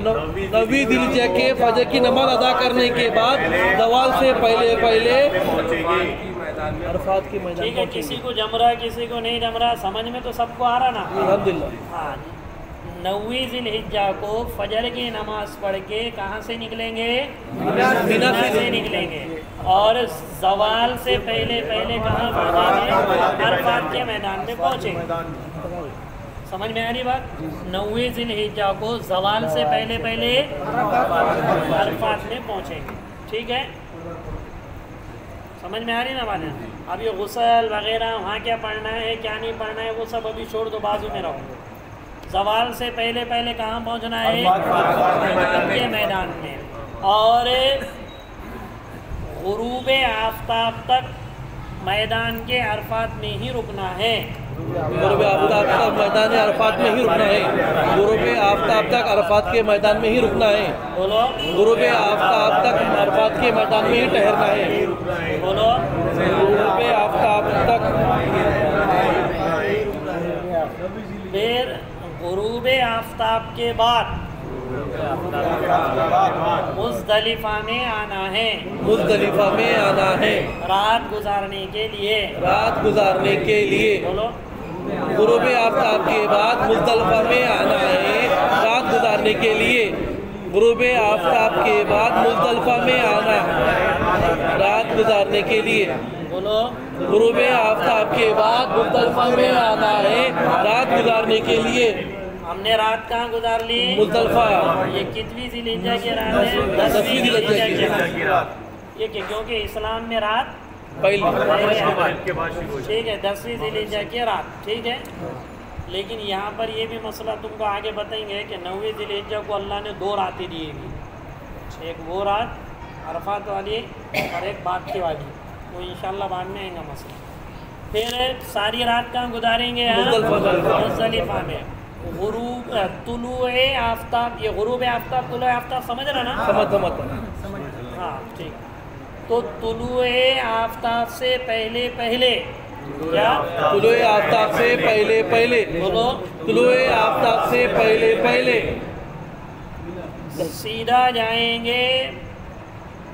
नवी दिलहिज्जा के फजर की नमाज अदा करने के बाद जवाल से पहले पहले अरफात के मैदान। ठीक है, किसी को जम रहा किसी को नहीं जम रहा, समझ में तो सबको आ रहा ना। अल्हम्दुलिल्लाह। हाँ, 9वीं ज़िलहिज्जा को फजर की नमाज पढ़ के कहाँ से निकलेंगे? मिना से निकलेंगे और जवाल से पहले पहले कहाँ पहुँचेंगे? अरफात के मैदान में पहुँचेंगे। समझ में आ रही बात? 9वीं ज़िलहिज्जा को जवाल से पहले पहले अरफात में पहुँचेंगे। ठीक है, समझ में आ रही ना बात? अब ये गुस्ल वगैरह वहाँ क्या पढ़ना है क्या नहीं पढ़ना है वो सब अभी छोड़ दो, बाजू में रहो। जवाल से पहले पहले कहाँ पहुँचना है? अरफात के मैदान में। और गुरूब आफताब तक मैदान के अरफात में ही रुकना है। गुरूब आफताब तक मैदान अरफात में ही रुकना है। गुरूब आफताब तक अरफात के मैदान में ही रुकना है। बोलो। गुरूब आफताब तक अरफात के मैदान में ही ठहरना है। बोलो। गुरूब आफताब तक। फिर गुरूब आफताब के बाद मुज़दलिफा में आना है। मुज़दलिफा में आना है रात गुजारने के लिए। रात गुजारने के लिए। बोलो। गुरूब आफताब के बाद मुज़दलिफा में आना है रात गुजारने के लिए। गुरूब आफताब के बाद मुज़दलिफा में आना रात गुजारने के लिए। बोलो। गुरूब आफताब के बाद मुज़दलिफा में आना है रात गुजारने के लिए। हमने रात कहाँ गुजार ली? मुज़दलिफा। ये कितनी ज़िलहिज्जा की रात है? 10वीं ज़िलहिज्जा की रात। ये क्योंकि इस्लाम में रात पहली। ठीक है, 10वीं ज़िलहिज्जा की रात। ठीक है, लेकिन यहाँ पर ये भी मसला तुमको आगे बताएंगे कि 9वीं ज़िलहिज्जा को अल्लाह ने 2 रातें दी हुई। एक वो रात अरफात वाली और एक बाद की वाली, वो इंशाल्लाह बाद में आएगा मसला। फिर सारी रात कहाँ गुजारेंगे? मुज़दलिफा में। गुरूब तुलुए आफताब, ये गुरूब आफताब तुलुए आफताब समझ रहा ना? समझ। हाँ ठीक। तो तुलुए आफताब से पहले पहले क्या? तुलुए आफताब से पहले पहले। बोलो। तुलुए आफताब से पहले पहले सीधा जाएंगे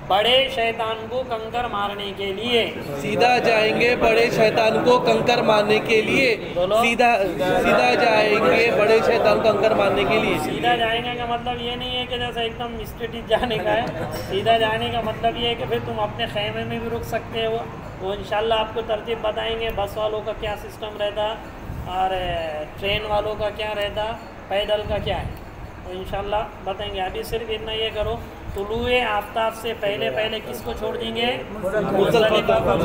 बड़े शैतान को कंकर मारने के लिए। सीधा जाएंगे बड़े शैतान को कंकर मारने के लिए। सीधा जाएंगे बड़े शैतान को कंकर मारने के लिए। सीधा जाएंगे का मतलब ये नहीं है कि जैसे एकदम स्ट्रेट जाने का है। सीधा जाने का मतलब ये है कि फिर तुम अपने खेमे में भी रुक सकते हो। वो इंशाल्लाह आपको तरतीब बताएंगे, बस वालों का क्या सिस्टम रहता और ट्रेन वालों का क्या रहता, पैदल का क्या है, तो इंशाल्लाह बताएंगे। अभी सिर्फ इतना ये करो, तुलुए आफताब से पहले पहले किसको छोड़ देंगे? मुज़दलिफा को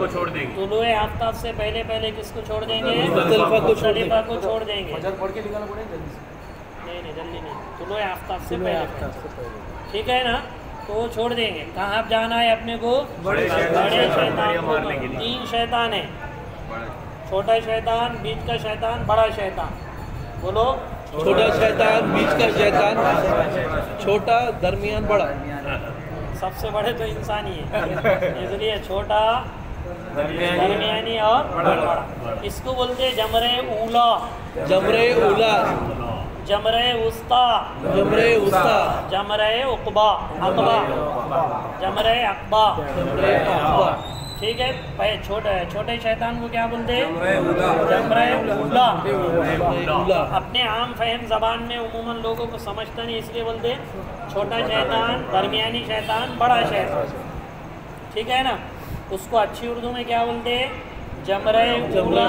छोड़ देंगे। तुलुए आफताब से पहले पहले किसको छोड़ देंगे? मुज़दलिफा को छोड़ देंगे। नहीं जल्दी नहीं, तुलुए आफताब से पहले। ठीक है ना, तो छोड़ देंगे। कहाँ आप जाना है अपने को? बड़े शैतान को। 3 शैतान है, छोटा शैतान, बीच का शैतान, बड़ा शैतान। बोलो। छोटा शैतान, बीच का शैतान, छोटा, दरमियान, बड़ा। सबसे बड़े तो इंसान ही है, इसलिए छोटा, दरमियानी और बड़ा। इसको बोलते हैं जमरे ऊला, जमरे उला, जमरे उस्ता, जमरे उस्ता, जमरे उक़बा, अक़बा, जमरे अक़बा। ठीक है, छोटे शैतान को क्या बोलते हैं? जमरे उला। अपने आम फहम ज़बान में उमूमन लोगों को समझता नहीं, इसलिए बोलते हैं छोटा शैतान, दरमियानी शैतान, बड़ा शैतान। ठीक है ना, उसको अच्छी उर्दू में क्या बोलते हैं? जमरे उला,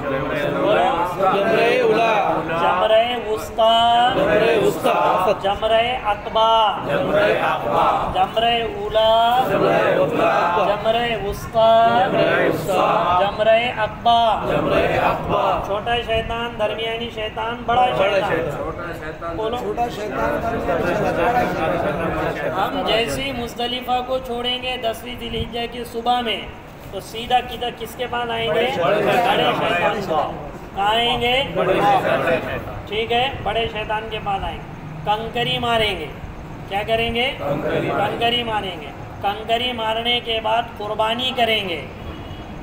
जमरे उला, जमरे उस्ता, जमरे उस्ता, जमरे अक़बा, जमरे उला, जमरे उस्ता, जमरे अक़बा। छोटा शैतान, दरमियानी शैतान, बड़ा शैतान। बोलो। छोटा शैतान, हम जैसे ही मुज़दलिफ़ा को छोड़ेंगे 10वीं ज़िलहिज्जा की सुबह में, तो सीधा किधर किसके पास आएंगे? बड़े शैतान को। कहाँ आएंगे? ठीक है, बड़े शैतान के पास आएंगे, कंकरी मारेंगे। क्या करेंगे? कंकरी मारेंगे। कंकरी मारने के बाद कुर्बानी करेंगे।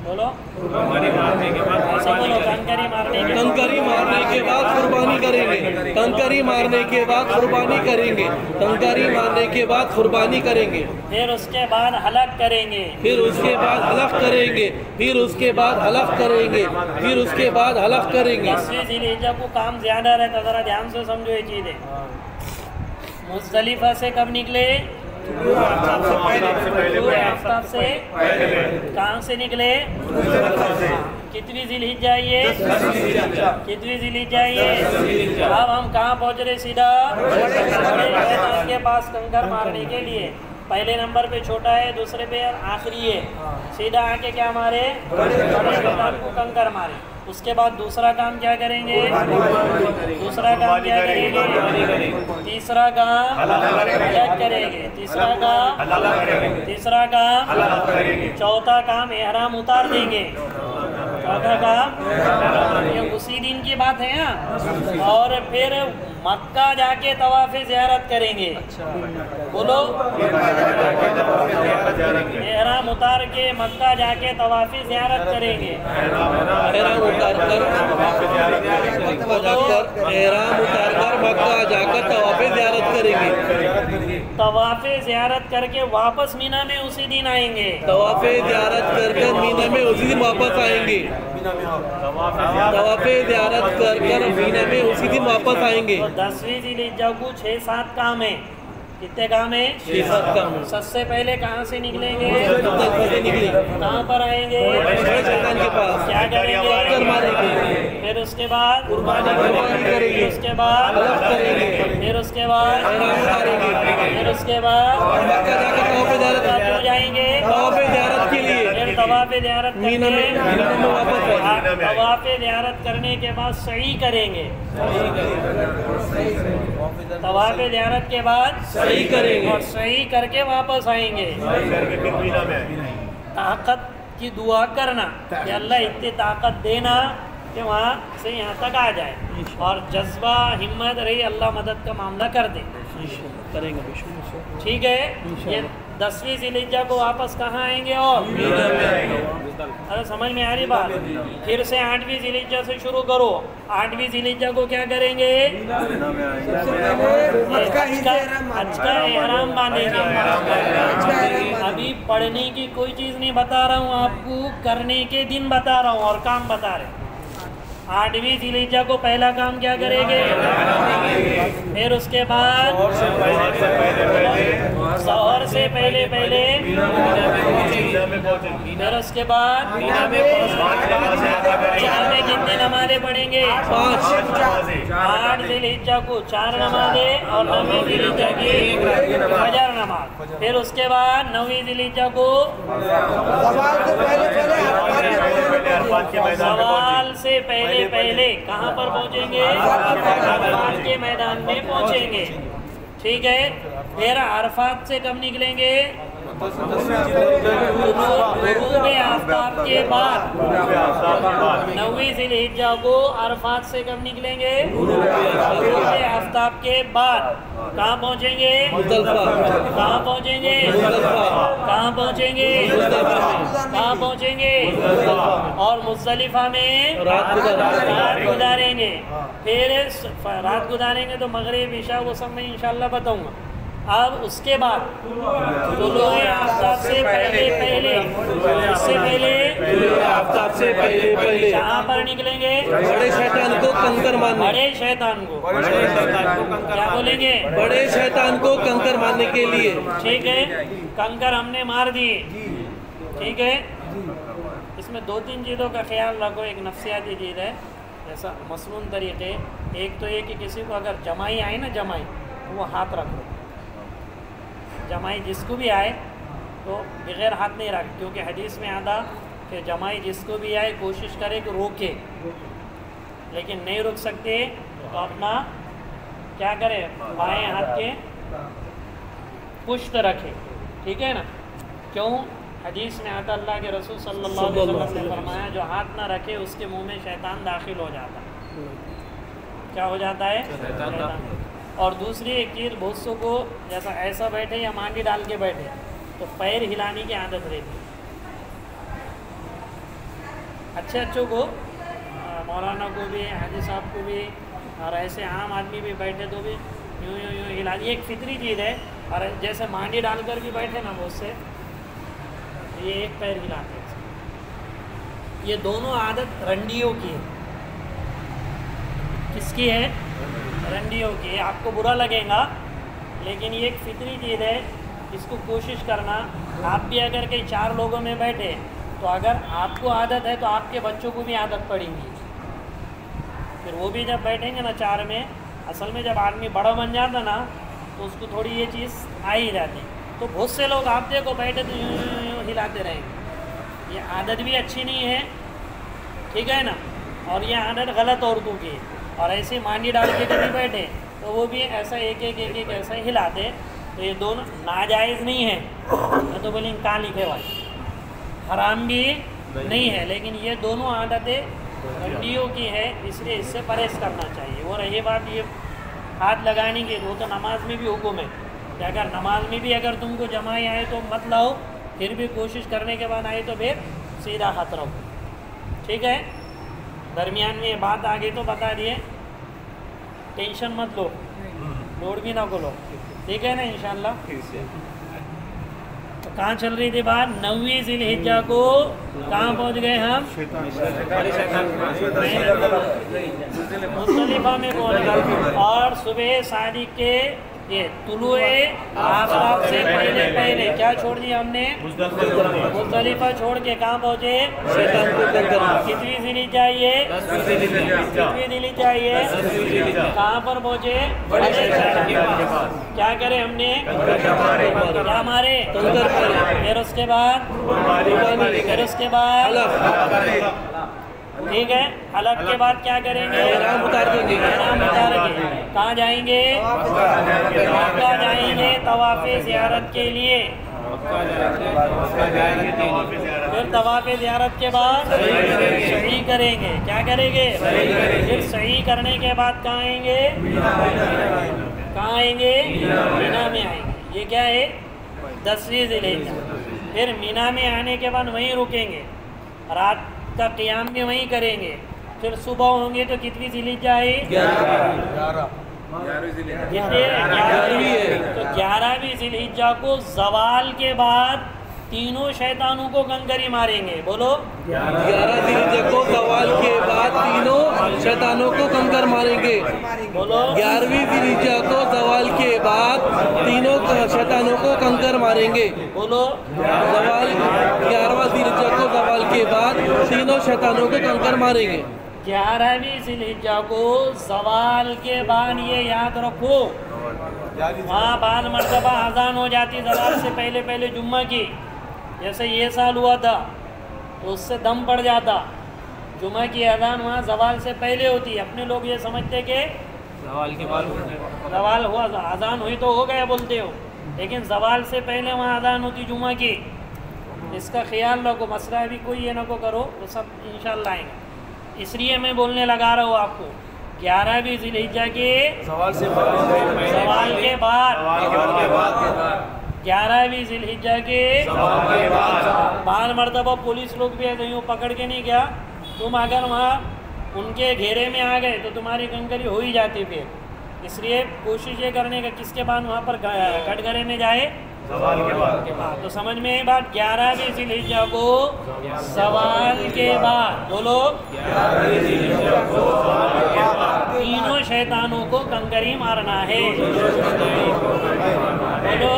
बोलो, ऐसे बोलो, कंकरी मारने के बाद कुर्बानी करेंगे। कंकरी मारने के बाद कुर्बानी करेंगे। कंकरी मारने के बाद कुर्बानी करेंगे। फिर उसके बाद हलक करेंगे। फिर उसके बाद हलफ करेंगे। फिर उसके बाद हलफ करेंगे। फिर उसके बाद हलफ करेंगे। 10वीं ज़िलहिज्जा को काम ज़्यादा रहता, ज़रा ध्यान से समझो ये चीज़ें। मुज़दलिफ़ा से कब निकले? आफ्ताब से। कहाँ से निकले? कितनी ज़िलहिज्जा ये? कितनी ज़िलहिज्जा ये? अब हम कहाँ पहुँच रहे? सीधा शैतान के पास कंकर मारने के लिए। पहले नंबर पे छोटा है, दूसरे पे आखिरी है। सीधा आके क्या मारे? बड़े शैतान को कंकर मारे। उसके बाद दूसरा काम क्या करेंगे? दूसरा काम क्या करेंगे? तीसरा काम हलक करेंगे। तीसरा काम चौथा काम एहराम उतार देंगे। चौथा काम ये उसी दिन की बात है यहाँ। और फिर मक्का जाके तवाफ़े ज़ियारत करेंगे। बोलो, एहराम उतार के मक्का जाके तवाफ़े ज़ियारत करेंगे। एहराम उतार कर मक्का जाकर तवाफ़े ज़ियारत करेंगे। तवाफ़े ज़ियारत करके वापस मीना में उसी दिन आएंगे। तवाफ़े ज़ियारत कर मीना में उसी दिन वापस आएंगे। तवाफ़े ज़ियारत कर मीना में उसी दिन वापस आएंगे। 10वीं ज़िलहिज्जा को 6-7 काम है। कितने काम है? 6-7 काम। सबसे पहले कहाँ से निकलेंगे? निकलेंगे। कहाँ पर आएंगे? शैतान के पास। क्या करेंगे? मारेंगे। फिर उसके बाद कुर्बानी करेंगे। उसके बाद फिर उसके बाद फिर उसके बाद मक्का जाकर तवाफ़े ज़ियारत जाएंगे। तवाफ़े ज़ियारत के लिए फिर तवाफ़े ज़ियारत मीना में वापस आएंगे। तवाफ़े ज़ियारत करने के बाद सही करेंगे। तवाफ़े ज़ियारत के बाद सही करेंगे और सही करके वापस आएंगे। ताकत की दुआ करना कि अल्लाह इतनी ताकत देना कि वहाँ से यहाँ तक आ जाए, और जज्बा हिम्मत रही अल्लाह मदद का मामला कर दे। करेंगे। ठीक है, ये 10वीं ज़िलहिज्जा को वापस कहाँ आएंगे? और अरे समझ में आ रही बात? फिर से 8वीं ज़िलहिज्जा से शुरू करो। 8वीं ज़िलहिज्जा को क्या करेंगे? हज का एहराम बांधेंगे। अभी पढ़ने की कोई चीज़ नहीं बता रहा हूँ आपको, करने के दिन बता रहा हूँ और काम बता रहे। 8वीं ज़िलहिज्जा को पहला काम क्या करेंगे? फिर उसके बाद सहर से पहले फिर उसके बाद चार में कितनी नमाज़ें पढ़ेंगे? 5। 8 ज़िलहिज्जा को 4 नमाज़ें और 9वीं ज़िलहिज्जा की फजर नमाज। फिर उसके बाद 9वीं ज़िलहिज्जा को सवाल से पहले कहाँ पर पहुँचेंगे? अरफात के मैदान में पहुँचेंगे। ठीक है, फिर अरफात से कब निकलेंगे? गुरूब आफ्ताब के बाद। 9वीं ज़िलहिज्जा को अरफात से कब निकलेंगे? गुरूब आफ्ताब के बाद। कहाँ पहुँचेंगे? कहाँ पहुँचेंगे? कहाँ पहुँचेंगे? कहाँ पहुँचेंगे? और मुज़दलिफ़ा में रात गुजारेंगे। फिर रात गुजारेंगे तो मगरिब इशा वो सब मैं इंशाल्लाह बताऊँगा। अब उसके बाद तुलूए आफ्ताब से पहले आफ्ताब से पहले कहाँ पर निकलेंगे? बड़े शैतान को कंकर मारने। बड़े शैतान को क्या बोलेंगे? बड़े शैतान को कंकर मारने के लिए। ठीक है, कंकर हमने मार दिए। ठीक है, इसमें 2-3 चीज़ों का ख्याल रखो। एक नफ्सियाती चीज़ है, ऐसा मसनून तरीके। एक तो ये कि किसी को अगर जमाई आए ना, जमाई, वो हाथ रख लो। जमाई जिसको भी आए तो बगैर हाथ नहीं रख, क्योंकि हदीस में आता कि जमाई जिसको भी आए कोशिश करे कि रोके, लेकिन नहीं रुक सकते तो अपना क्या करे? बाएं हाथ के पुष्ट रखे, ठीक है ना। क्यों? हदीस में आता अल्लाह के रसूल सल्लल्लाहु अलैहि वसल्लम ने फरमाया जो हाथ ना रखे उसके मुंह में शैतान दाखिल हो जाता है। क्या हो जाता है? शैतान। और दूसरी एक चीज़, बहुत सौ को जैसा ऐसा बैठे या मांडी डाल के बैठे तो पैर हिलाने की आदत रहती है। अच्छों को, मौलाना को भी, हाजी साहब को भी, और ऐसे आम आदमी भी बैठे तो भी यूँ यूँ यूँ हिला, ये एक फितरी चीज़ है। और जैसे मांडी डालकर भी बैठे ना बहुत से, ये एक पैर हिलाते हैं। ये दोनों आदत रंडियों की है। किसकी है? रंडियों की है। आपको बुरा लगेगा लेकिन ये एक फितरी चीज़ है, इसको कोशिश करना। आप भी अगर कहीं 4 लोगों में बैठे तो अगर आपको आदत है तो आपके बच्चों को भी आदत पड़ेगी, फिर वो भी जब बैठेंगे ना 4 में, असल में जब आदमी बड़ा बन जाता ना तो उसको थोड़ी ये चीज़ आ ही जाती। तो बहुत से लोग आप देखो बैठे तो यूँ हिलाते रहेंगे, ये आदत भी अच्छी नहीं है, ठीक है ना। और ये आदत गलत औरतों की है। और ऐसे मांडी डाल के कभी बैठे तो वो भी ऐसा एक एक ऐसा हिलाते, तो ये दोनों नाजायज़ नहीं है। मैं तो बोलेंगे कहाँ लिखे भाई, हराम भी नहीं है, लेकिन ये दोनों आदतें रंडियों की है, इसलिए इससे परहेज़ करना चाहिए। और रही बात ये हाथ लगाने की, वो तो नमाज में भी हुक्म है कि अगर नमाज में भी अगर तुमको जमाई आए तो मत लाओ, फिर भी कोशिश करने के बाद आए तो फिर सीधा हाथ रखो, ठीक है। दरमियान में ये बात आ गई तो बता दिए, टेंशन मत लो, लोड भी ना को लो, ठीक है ना इंशाल्लाह। तो कहाँ चल रही थी बात? 9वीं ज़िलहिज्जा को कहाँ पहुँच गए हम? मुज़दलिफ़ा में पहुँच। और सुबह सादिक के ये तुलुए आफ़ताब से पहले क्या छोड़ दिया हमने? मुज़दलिफ़ा छोड़ के कहाँ पहुँचे? कितनी ज़िलहिज्जा ये? 10वीं ज़िलहिज्जा ये? कहाँ पर पहुँचे? क्या करे हमने? क्या मारे? फिर उसके बाद ठीक है, हलक के बाद क्या करेंगे? एहराम उतार देंगे। कहाँ जाएंगे? मक्का जाएंगे तवाफ़े ज़ियारत के लिए। फिर तवाफ़े ज़ियारत के बाद सही करेंगे। क्या करेंगे? फिर सही करने के बाद कहाँ आएंगे? कहाँ आएंगे? मीना में आएंगे। ये क्या है? 10वीं ज़िलहिज्जा। फिर मीना में आने के बाद वहीं रुकेंगे, रात का क़ियाम भी वहीं करेंगे। फिर सुबह होंगे तो कितनी ज़िलहिज्जा है? 11वीं है। तो 11वीं ज़िलहिज्जा को ज़वाल के बाद तीनों शैतानों को कंकरी मारेंगे। बोलो, 11 ज़िलहिज्जा को ज़वाल के बाद तीनों शैतानों को कंकर मारेंगे। बोलो, 11वीं ज़िलहिज्जा को ज़वाल के बाद तीनों शैतानों को कंकर मारेंगे। बोलो, ज़वाल 11वां ज़िलहिज्जा को ज़वाल के बाद तीनों शैतानों को कंकर मारेंगे। 11वीं ज़िलहिज्जा को ज़वाल के बाद, ये याद रखो, वहाँ बाद मर्तबा अज़ान हो जाती ज़वाल से पहले जुम्मा की। जैसे ये साल हुआ था तो उससे दम पड़ जाता, जुम्मा की अज़ान वहाँ ज़वाल से पहले होती है। अपने लोग ये समझते कि ज़वाल के बाद ज़वाल हुआ, अज़ान हुई तो हो गया बोलते हो, लेकिन ज़वाल से पहले वहाँ अज़ान होती जुम्मा की। इसका ख्याल रखो, मसला अभी कोई ये ना को करो, वो सब इंशाल्लाह आएंगे। इसलिए मैं बोलने लगा रहा हूँ आपको, 11वीं ज़िलहिज्जा के सवाल के बाद 11वीं ज़िलहिज्जा के बार मरतबा पुलिस लोग भी ऐसे यूँ पकड़ के नहीं गया, तुम अगर वहाँ उनके घेरे में आ गए तो तुम्हारी कंकरी हो ही जाती। फिर इसलिए कोशिश ये करने का किसके बाद वहाँ पर कटघरे में जाए, सवाल के बाद। तो समझ में ये बात, 11वीं ज़िलहिज्जा को सवाल के बाद, बोलो, तीनों शैतानों को कंकरी मारना है। बोलो,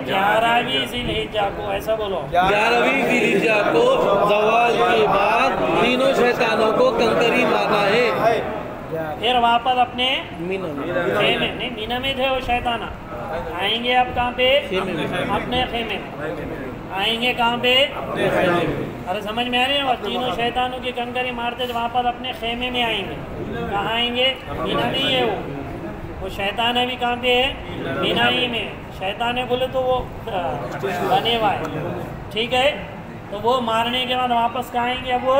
11वीं ज़िलहिज्जा को, ऐसा बोलो, 11वीं ज़िलहिज्जा को ज़वाल के बाद तीनों शैतानों को कंकरी मारना है। फिर वापस अपने मीना खेमे, नहीं मीना में थे वो शैताना, आएंगे आप कहाँ पे? अपने खेमे में आएंगे। कहाँ पे? अरे समझ में आ रही है? और तीनों शैतानों की कंकरी मारते जब वापस अपने खेमे में आएंगे। कहाँ आएंगे? मीना में ही है वो शैतान अभी कहाँ पे है? मीना ही में। शैतान है बोले तो वो बने हुआ है, ठीक है। तो वो मारने के बाद वापस कहाँ आएंगे? अब वो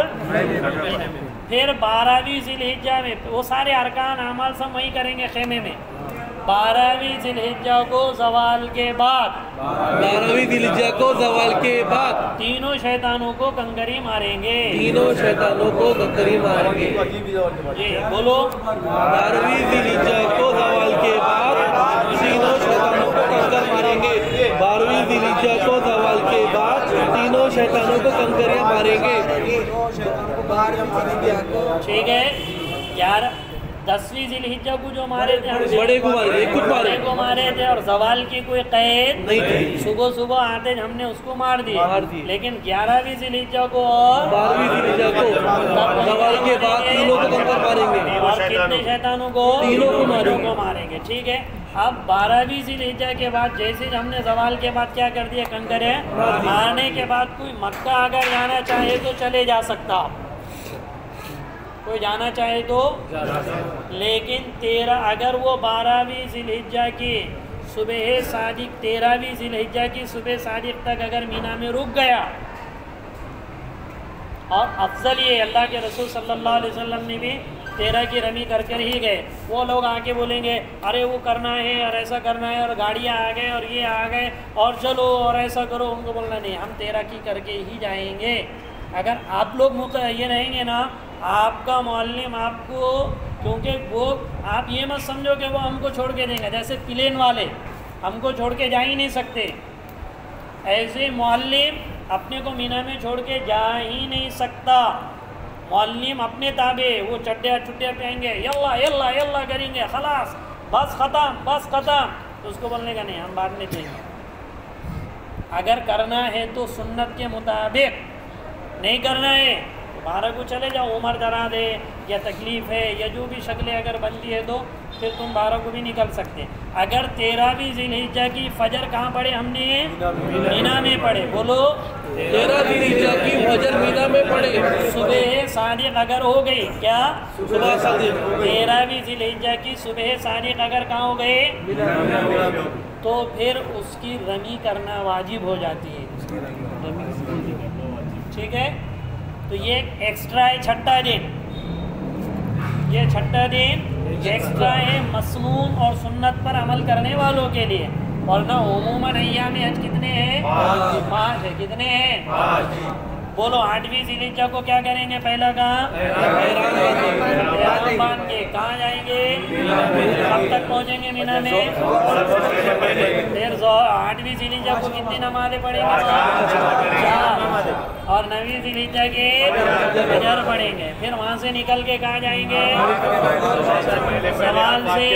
फिर 12वीं ज़िलहिज्जा में वो सारे अरकान अमाल सब वही करेंगे खेमे में। 12वीं ज़िलहिज्जा को ज़वाल के बाद 12वीं ज़िलहिज्जा को ज़वाल के बाद तीनों शैतानों को कंकरी मारेंगे। तीनों शैतानों को कंकरी मारेंगे। जी बोलो। 12वीं ज़िलहिज्जा को ज़वाल के बाद तीनों शैतानों को कंकर मारेंगे। 12वीं ज़िलहिज्जा को ज़वाल के बाद तीनों शैतानों को कंकरियाँ मारेंगे। ठीक है। 10वीं ज़िलहिज्जा को जो मारे थे हम बड़े को मारे, कुछ बड़े को मारे थे और ज़वाल की कोई कैद नहीं थी। सुबह सुबह आते हमने उसको मार दिया। लेकिन 11वीं ज़िलहिज्जा को 12वीं ज़िलहिज्जा को ज़वाल के बाद तीनों को कंकर मारेंगे। और कितने शैतानों को? तीनों को मारेंगे। ठीक है। अब 12वीं ज़िलहिज्जा के बाद जैसे हमने ज़वाल के बाद क्या कर दिया? कंकरे मारने के बाद कोई मक्का अगर जाना चाहे तो चले जा सकता, कोई जाना चाहे तो। लेकिन 13 अगर वो 12वीं ज़िलहिज्जा की सुबह सादिक 13वीं ज़िलहिज्जा की सुबह सादिक तक अगर मीना में रुक गया, और अफजल ये अल्लाह के रसूल सल्लल्लाहु अलैहि वसल्लम ने भी 13 की रमी कर कर ही गए। वो लोग आके बोलेंगे अरे वो करना है और ऐसा करना है और गाड़ियाँ आ गए और ये आ गए और चलो और ऐसा करो, उनको बोलना नहीं, हम 13 की करके ही जाएंगे। अगर आप लोग ये रहेंगे ना, आपका मौल्लिम आपको, क्योंकि वो आप ये मत समझो कि वो हमको छोड़ के देंगे, जैसे प्लेन वाले हमको छोड़ के जा ही नहीं सकते, ऐसे मौल्लिम अपने को मीना में छोड़ के जा ही नहीं सकता। मौल्लिम अपने ताबे, वो चड्डिया चुट्टिया पहनेंगे, यल्ला यल्ला यल्ला करेंगे, खलास बस ख़त्म। तो उसको बोलने का नहीं, हम बाद में देंगे। अगर करना है तो सुन्नत के मुताबिक, नहीं करना है 12 को चले जाओ, उम्र दराज है या तकलीफ़ है या जो भी शक्लें अगर बनती है तो फिर तुम 12 को भी निकल सकते। अगर 13वीं ज़िलहिज्जा की फजर कहाँ पढ़े हमने? मीना में पढ़े। बोलो। 13 ज़िलहिज्जा की फजर मीना में पढ़े। सुबह सादिक अगर हो गई, क्या? सुबह सादिक। 13वीं ज़िलहिज्जा की सुबह सादिक अगर कहाँ हो गए? तो फिर उसकी रमी करना वाजिब हो जाती है। ठीक है। तो ये एक्स्ट्रा है, छठा दिन, ये छठा दिन एक्स्ट्रा है मसनून और सुन्नत पर अमल करने वालों के लिए। और ना उमूमन अय्याम हज कितने हैं? 5 है। कितने हैं? बोलो। 8वीं ज़िलहिज्जा को क्या करेंगे? पहला कहाँ? एहराम बांध के कहाँ जाएंगे? कब तक पहुँचेंगे मीना में? फिर 8वीं ज़िलहिज्जा को कितनी नमाज़ें पढ़ेंगे? 4। और 9वीं ज़िलहिज्जा के फजर पढ़ेंगे। फिर वहाँ से निकल के कहाँ जाएंगे? सवाल से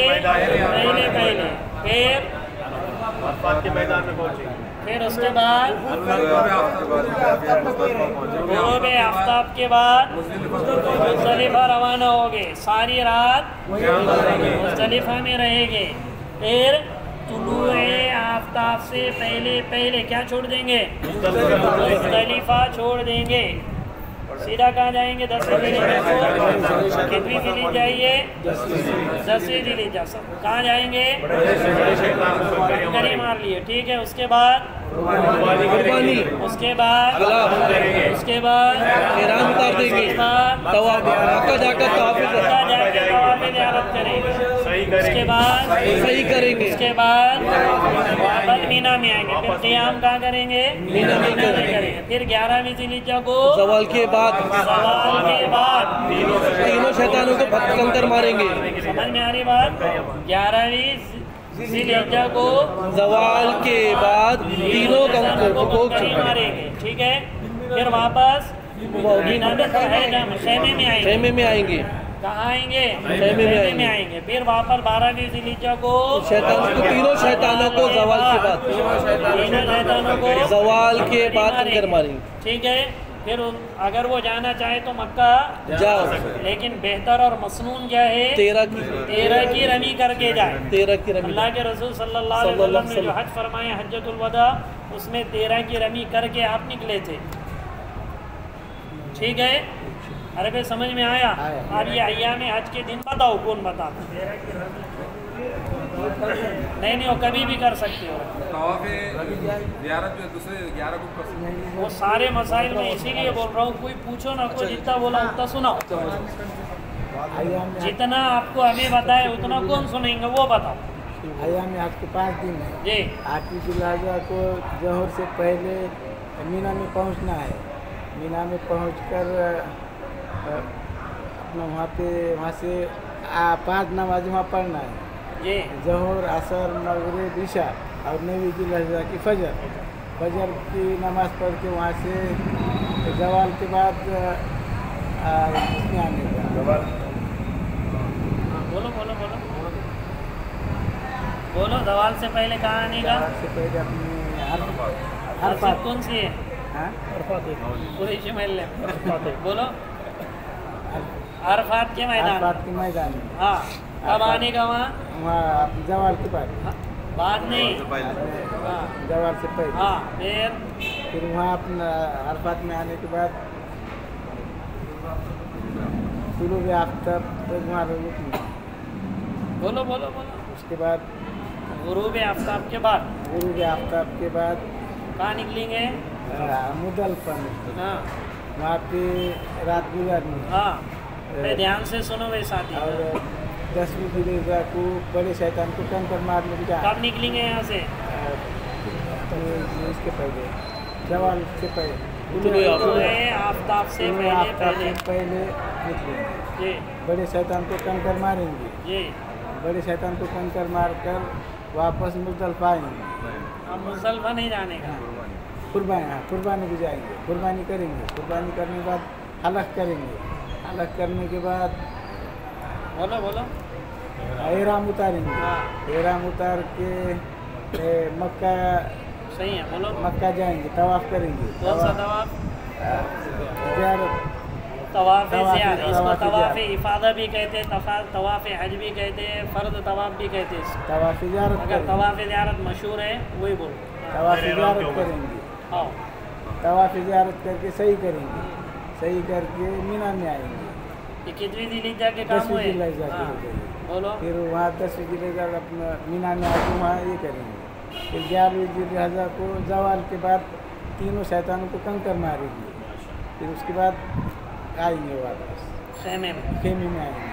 पहले। फिर अरफात के मैदान में पहुँचेंगे। फिर उसके बाद गुरूब आफ्ताब के बाद मुज़दलिफ़ा रवाना हो गए, सारी रात मुज़दलिफ़ा में रहेंगे। फिर तुलूए आफ्ताब से पहले क्या छोड़ देंगे? मुज़दलिफ़ा छोड़ देंगे। सीधा कहाँ जाएंगे? 10वीं ज़िलहिज्जा को। कितनी ज़िलहिज्जा जाइए? 10वीं ज़िलहिज्जा। कहाँ जाएंगे? कंकरी मार लिए। ठीक है। उसके बाद एहराम उतार देंगे, मक्का जाकर तवाफ़ ज़ियारत करेंगे। उसके बाद सही करेंगे। उसके बाद वापस मीना में आएंगे। फिर क़ियाम कहाँ करेंगे? मीना में करेंगे। फिर 11वीं ज़िलहिज्जा को सवाल के बाद तीनों शैतानों को कंकर मारेंगे। समझ में आ रही बात? 11वीं ज़िलहिज्जा को ज़वाल के बाद तीनों कंकर को मारेंगे। ठीक है। फिर वापस मीना में खेमे में आएंगे। कहाँ आएंगे? खेमे में आएंगे। फिर वापस 12वीं ज़िलहिज्जा को तीनों शैतानों को ज़वाल के बाद ज़वाल के बाद कंकर मारेंगे। ठीक है। फिर अगर वो जाना चाहे तो मक्का जाओ, लेकिन बेहतर और मसनून क्या है? 13 की रमी करके जाए। 13 की रमी। अल्लाह के रसूल सल्लल्लाहु अलैहि वसल्लम ने जो हज फरमाया हज्जतुल वदा, उसमें 13 की रमी करके आप निकले थे। ठीक है। अरे भाई समझ में आया? आया। अब ये अय्याम हज के दिन बताओ, कौन बताता? नहीं वो कभी भी कर सकते हो। तवाफ़ ज़ियारत जो दूसरे 11 को कर सकते हैं। वो सारे मसाइल मैं इसीलिए बोल रहा हूँ, कोई पूछो ना, कोई जितना बोला उतना सुनाओ। अय्याम जितना आपको हमें बताए उतना कौन सुनेंगे, वो बताओ। अय्याम हज के 5 दिन है। जी 8 जिलहजा को जौहर से पहले मीना में पहुंचना है। मीना में पहुंचकर अपना वहाँ से 5 नमाज वहाँ पढ़ना है। जी जौहर, असर, मगरिब, इशा और 9 जिलहजा की फजर। फजर की नमाज़ पढ़ के वहाँ से जवाल के बाद इसमें आने का। बोलो बोलो बोलो बोलो। जवाल से पहले कहाँ आने का? जवाल से पहले अपने मस्जिद अरफात। कौन सी है? हाँ? कुरैशी महल में। बोलो अरफात के मैदान। अरफात के मैदान में। हाँ कब आने का वहाँ? वहाँ जवाल के बाद। बाद नहीं। हाँ जवाल से पहले। हाँ फिर वहाँ अपना अरफात में आने के बाद गुरूब आफ्ताब तक वहाँ रुकना। बोलो बोलो बोलो। उसके बाद गुरूब आफ्ताब के बाद गुरूब आफ्ताब के बाद कहाँ निकलेंगे? मुजल्फा में। हाँ वहाँ पे रात गुजारनी। हाँ मैं ध्यान से सुनो वे साथी। और 10वीं जिलहजा को बड़े शैतान को कंकर मारने की जा। कब निकलेंगे यहाँ से? इसके पहले जवाल से पहले आफ्ताब से आफ्ताब पहले से पहले निकलेंगे। जी बड़े शैतान को कंकर मारेंगे। जी। बड़े शैतान को कंकर मारकर वापस मुजल्फा आएंगे। अब मुजल्फा नहीं जाने का। कुर्बानी भी जाएंगे। कुर्बानी करेंगे। कुर्बानी करने के बाद हलक करेंगे। हलक करने के बाद बोलो बोलो। एहराम उतारेंगे। हाँ एहराम उतार के मक्का सही है बोलो। मक्का जाएंगे। तवाफ करेंगे। कौन सा तवाफ? ज़ियारत। तवाफ़ ज़ियारत। इसको तवाफ़ तवाफ़ ज़ियारत। इफ़ादा भी कहते हैं, तवाफ़ हज भी कहते हैं, फ़र्द तवाफ़ भी कहते हैं इसको। तवाफ ज़ियारत अगर करेंगे। तवाफ़ ज़ियारत मशहूर है वही बोलो। तवाफ ज़ियारत करेंगे। आओ तवाफ ज़ियारत करके सही करेंगे। सही करके मीना में आएंगे। ये कितनी जिलहिज्जा के काम 10वीं हुए? जिलहजा के हाँ, हो गए। बोलो। फिर वहाँ 10वीं जिलहजा अपना मीना में आके वहाँ ये करेंगे। फिर 11वीं जिलहजा को जवाल के बाद तीनों शैतानों को कंकर मारेंगे। फिर उसके बाद आएंगे वापस खेमे में। खेमे में आएंगे।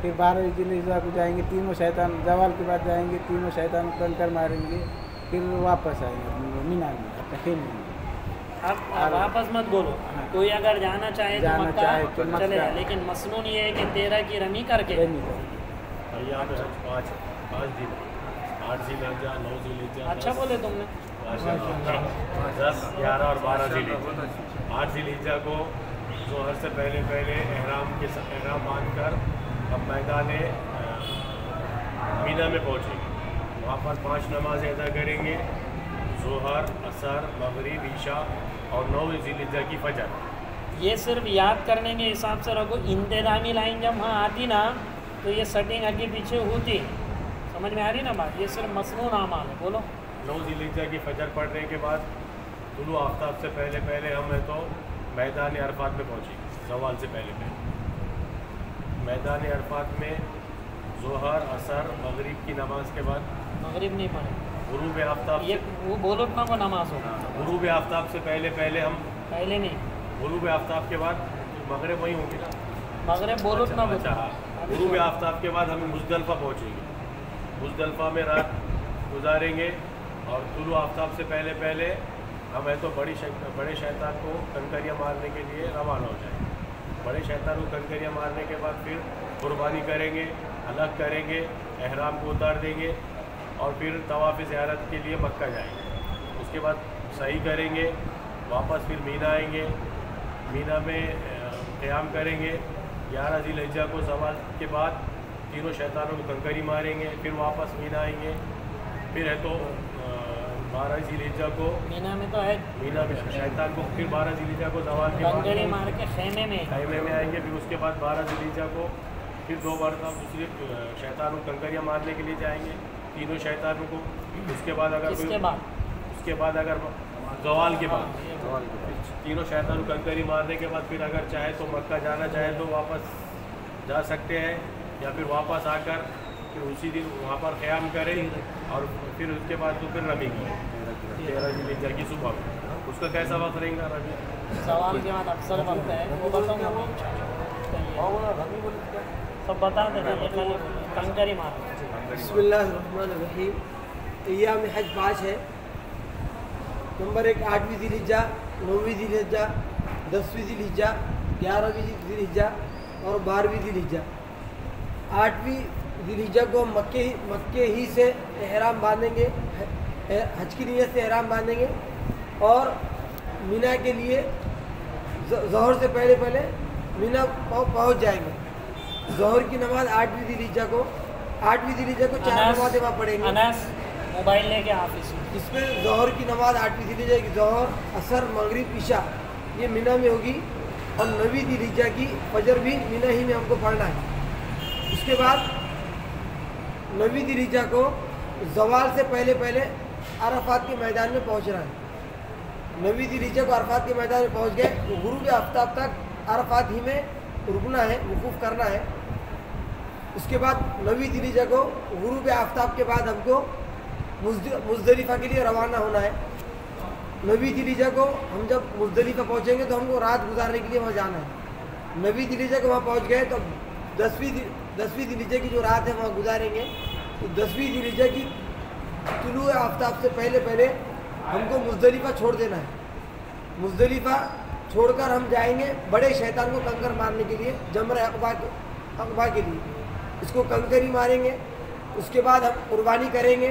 फिर 12वीं जिलहजा को जाएंगे। तीनों शैतान जवाल के बाद जाएंगे। तीनों शैतान को कंकर मारेंगे। फिर वापस आएंगे अपने मीना में, अपने खेमे में। अब वापस मत बोलो। कोई अगर जाना चाहे तो जाना मक्का चाहे तो मक्का। चलेगा, लेकिन मसनून ये है कि 13 की रमी करके रहने का। अय्याम हज 5 दिन 8 जिलहजा 9 जिलहजा। अच्छा बोले तुमने। 10, 11 और 12 जिलहजा। 8 जिलहजा को जोहर से पहले एहराम बांधकर अब मैदान मीना में पहुँचेंगे। वहाँ पर 5 नमाज़ें अदा करेंगे। जोहर, असर, मगरिब, ईशा और 9 जिलहजा की फजर। ये सिर्फ याद करने के हिसाब से रखो। इंतज़ामी लाइन जब वहाँ आती ना तो ये सेटिंग आगे पीछे होती। समझ में आ रही ना बात? ये सिर्फ मसनून आमाल है। बोलो। 9 जिलहजा की फजर पढ़ने के बाद तुलू आफ्ताब से पहले हम है तो मैदान अरफात में पहुँचेंगे। ज़वाल से पहले मैदान अरफात में जोहर, असर, मगरिब की नमाज के बाद मगरिब नहीं पढ़े। गुरूब आफ्ताब ये वो बोलो ना वो नमाज हो। गुरूब आफ्ताब से पहले हम पहले नहीं। गुरूब आफ्ताब के बाद मगरिब वहीं होगी ना। मगरिब बोलो ना वो। अच्छा हाँ। गुरूब आफ्ताब के बाद हम मुजदलफा पहुँचेंगे। मुजदलफा में रात गुजारेंगे और तुलू आफ्ताब से पहले हम है तो बड़े शैतान को कंकरियाँ मारने के लिए रवाना हो जाएंगे। बड़े शैतान को कंकरियाँ मारने के बाद फिर कुर्बानी करेंगे, अलग करेंगे, एहराम को उतार देंगे और फिर तवाफ़ ज़ियारत के लिए मक्का जाएंगे। उसके बाद सही करेंगे, वापस फिर मीना आएंगे। मीना में क़याम करेंगे। 11 जिलहजा को ज़वाल के बाद तीनों शैतानों को कंकरी मारेंगे। फिर वापस मीना आएंगे। फिर है तो 12 जिलहजा को मीना में तो है। मीना में शैतान को फिर 12 जिलहजा को ज़वाल के बाद कंकड़ी मार के खेमे में आएंगे। फिर उसके बाद 12 जिलहजा को फिर 2 बार दूसरे शैतानों को कंकरियाँ मारने के लिए जाएंगे, तीनों शैतानों को। उसके बाद अगर इसके बाद उसके बाद अगर जवाल के बाद जवाल के बाद तीनों शैतान कंकरी मारने के बाद फिर अगर चाहे तो मक्का जाना चाहे तो वापस जा सकते हैं, या फिर वापस आकर फिर उसी दिन वहाँ पर क़याम करें और फिर उसके बाद तो फिर रमी की 13 ज़िलहिज्जा की सुबह में। उसका कैसा वक्त रहेगा रमी? सवाल के बाद अक्सर बनता है वो बताऊँगा मैं सब बता देते हैं, कंकरी मारना। बिस्मिल्लाहिर्रहमानिर्रहीम। अय्याम हज 5 है। नंबर 1 8वीं ज़िलहिज्जा, 9वीं ज़िलहिज्जा, 10वीं ज़िलहिज्जा, 11वीं ज़िलहिज्जा और 12वीं ज़िलहिज्जा। 8वीं ज़िलहिज्जा को मक्के ही से एहराम बांधेंगे, हज की नीयत से एहराम बांधेंगे और मीना के लिए ज़ोहर से पहले मीना पहुंच जाएंगे। ज़ोहर की नमाज 8वीं ज़िलहिज्जा को 4 नमाज़ें वहाँ पढ़ेंगे। मोबाइल लेके ऑफिस इसमें ज़ोहर की नमाज 8वीं ज़िलहिज्जा की ज़ोहर, असर, मगरिब, इशा ये मीना में होगी और 9वीं ज़िलहिज्जा की फजर भी मीना ही में हमको पढ़ना है। उसके बाद 9वीं ज़िलहिज्जा को ज़वाल से पहले अराफात के मैदान में पहुँचना है। 9वीं ज़िलहिज्जा को अराफात के मैदान में पहुँच गए, गुरूब आफ्ताब तक अराफात ही में रुकना है, वकूफ़ करना है। उसके बाद 9वीं ज़िलहिज्जा को गुरूब आफ्ताब के बाद हमको मुज़दलिफ़ा के लिए रवाना होना है। 9वीं ज़िलहिज्जा को हम जब मुज़दलिफ़ा पहुँचेंगे तो हमको रात गुजारने के लिए वहाँ जाना है। 9वीं ज़िलहिज्जा को वहाँ पहुँच गए तो 10वीं ज़िलहिज्जा की जो रात है वहाँ गुजारेंगे। तो 10वीं ज़िलहिज्जा की तुलूए आफ्ताब से पहले हमको मुज़दलिफ़ा छोड़ देना है। मुज़दलिफ़ा छोड़कर हम जाएंगे बड़े शैतान को कंकर मारने के लिए, जमर अक़बा के लिए। इसको कंकरी मारेंगे, उसके बाद हम कुर्बानी करेंगे,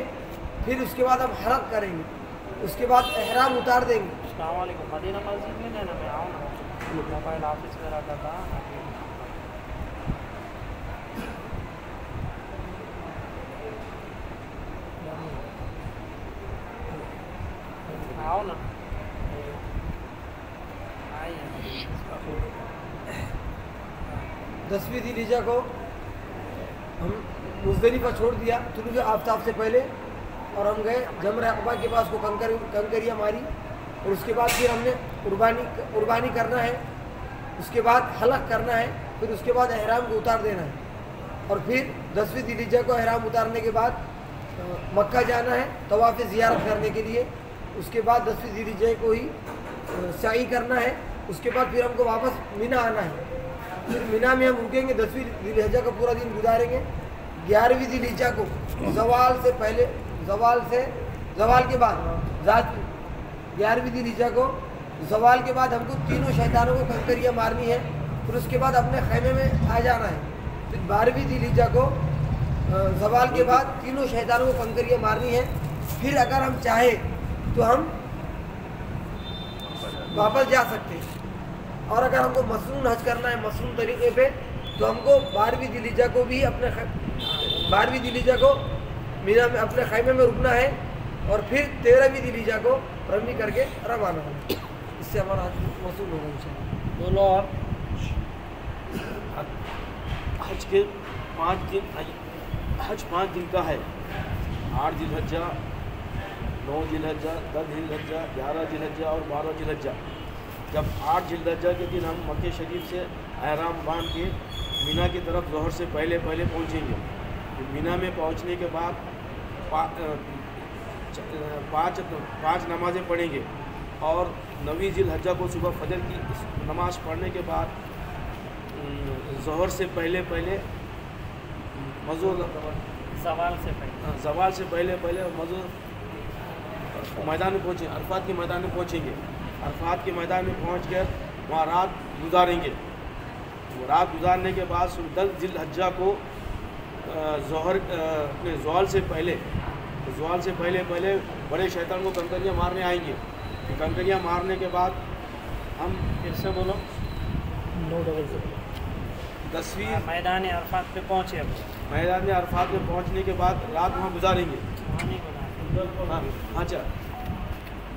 फिर उसके बाद हम हरक करेंगे, उसके बाद एहराम उतार देंगे। अस्सलाम वालेकुम। मदीना मस्जिद में जाना, मैं आऊँ ना, मोबाइल ऑफिस में रखा था। आओ ना, 10वीं ज़िलहिज्जा को हम मुज़दलिफ़ा छोड़ दिया तुलूए आफ्ताब से पहले और हम गए जमर अक़बा के पास को कंकरियाँ मारी और उसके बाद फिर हमने कुर्बानी करना है, उसके बाद हलक करना है, फिर उसके बाद एहराम को उतार देना है और फिर 10वीं ज़िलहिज्जा को एहराम उतारने के बाद मक्का जाना है तवाफ़ ज़ियारत करने के लिए। उसके बाद 10वीं ज़िलहिज्जा को ही साई करना है। उसके बाद फिर हमको वापस मीना आना है। फिर मीना में हम रुकेंगे, 10वीं ज़िलहिज्जा का पूरा दिन गुजारेंगे। 11वीं ज़िलहिज्जा को ज़वाल के बाद 11वीं ज़िलहिज्जा को ज़वाल के बाद हमको तीनों शैतानों को कंकरियाँ मारनी है, फिर उसके बाद अपने खैमे में आ जाना है। फिर 12वीं ज़िलहिज्जा को ज़वाल के बाद तीनों शैतानों को कंकरियाँ मारनी है। फिर अगर हम चाहे तो हम वापस जा सकते हैं और अगर हमको मसनून हज करना है मसनून तरीके पे तो हमको 12वीं ज़िलहिज्जा को भी 12वीं ज़िलहिज्जा को मीना में अपने खैमे में रुकना है और फिर 13वीं ज़िलहिज्जा को रमी करके रवाना होना। इससे हमारा हज मसूल होगा इंशाअल्लाह। बोलो। और हज के 5 दिन, हज 5 दिन का है। 8 ज़िलहिज्जा, 9 ज़िलहिज्जा, 10 ज़िलहिज्जा, 11 ज़िलहिज्जा और 12 ज़िलहिज्जा। जब 8 ज़िलहिज्जा के दिन हम मक्के शरीफ से एहराम बांध के मीना की तरफ ज़ोहर से पहले पहुँचेंगे। मीना में पहुँचने के बाद 5 नमाज़ें पढ़ेंगे और 9वीं ज़िलहिज्जा को सुबह फजर की नमाज़ पढ़ने के बाद ज़ोहर से पहले सवाल से पहले मज़ो मैदान में पहुँचे, अरफात के मैदान में पहुँचेंगे। अरफात के मैदान में पहुँचकर वहाँ रात गुजारेंगे। रात गुजारने के बाद 10 ज़िलहिज्जा को अपने ज़वाल से पहले बड़े शैतान को कंकरियाँ मारने आएंगे। कंकरियाँ मारने के बाद हम फिर से बोलो। 10वीं मैदान अरफात पे पहुँचे। अब मैदान में अरफात में पहुँचने के बाद रात वहाँ गुजारेंगे। अच्छा,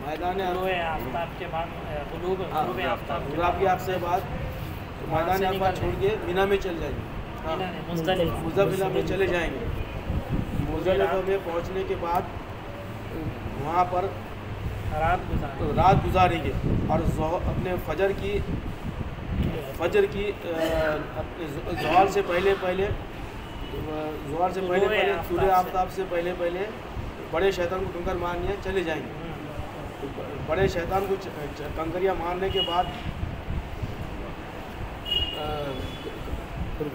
मैदान आफ्ताब के बाद गुरूब आफ्ताब के बाद मैदान अरफात छोड़ के मीना में चले जाएंगे। मुज़दलिफ़ा में चले जाएंगे। मुज़दलिफ़ा में पहुँचने के बाद वहाँ पर रात गुजारेंगे और अपने फजर की ज़वाल से पहले सूर्य आफ्ताब से पहले बड़े शैतान को कंकर मारने चले जाएंगे। बड़े शैतान को कंकरियाँ मारने के बाद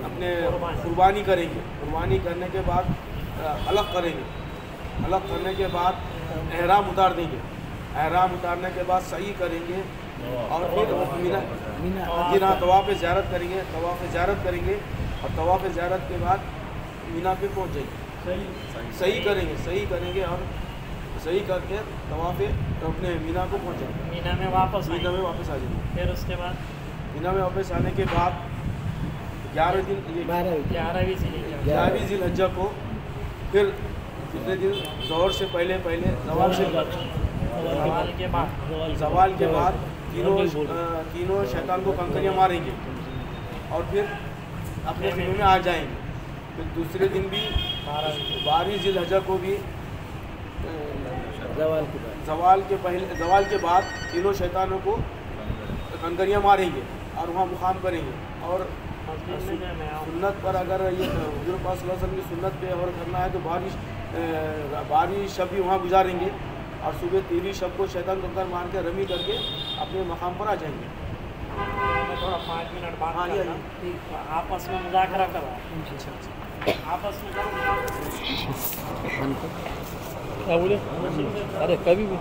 अपने कुर्बानी करेंगे। कुर्बानी करने के बाद अलग करेंगे। अलग करने के बाद एहराम उतार देंगे। एहराम उतारने के बाद सही करेंगे और फिर मीना तवाफ़ ज़ियारत करेंगे। और तवाफ़ ज़ियारत के बाद मीना पे पहुँच जाएंगे। सही करेंगे और सही करके तवाफ़ अपने मीना को पहुँचेंगे। मीना में वापस आ जाएंगे। फिर उसके बाद मीना में वापस आने के बाद 11वीं ज़िलहज्जा को फिर कितने दिन ज़ोहर से पहले ज़वाल के बाद तीनों शैतान को कंकरियाँ मारेंगे और फिर अपने खेमे में आ जाएंगे। फिर दूसरे दिन भी 12वीं ज़िलहज्जा को भी ज़वाल के बाद तीनों शैतानों को कंकरियाँ मारेंगे और वहाँ मुकाम करेंगे। और सुन्नत पर अगर ये हुज़ूर पाक सल्लल्लाहु अलैहि वसल्लम की सुन्नत पे और करना है तो 12वीं शब भी वहाँ गुजारेंगे और सुबह 13वीं शब को शैतान कंकर मार के रमी करके अपने मकाम पर आ जाएंगे। मैं थोड़ा 5 मिनट बात करना, आपस में मुज़ाकरा करो। आपस में क्या बोले? अरे कभी भी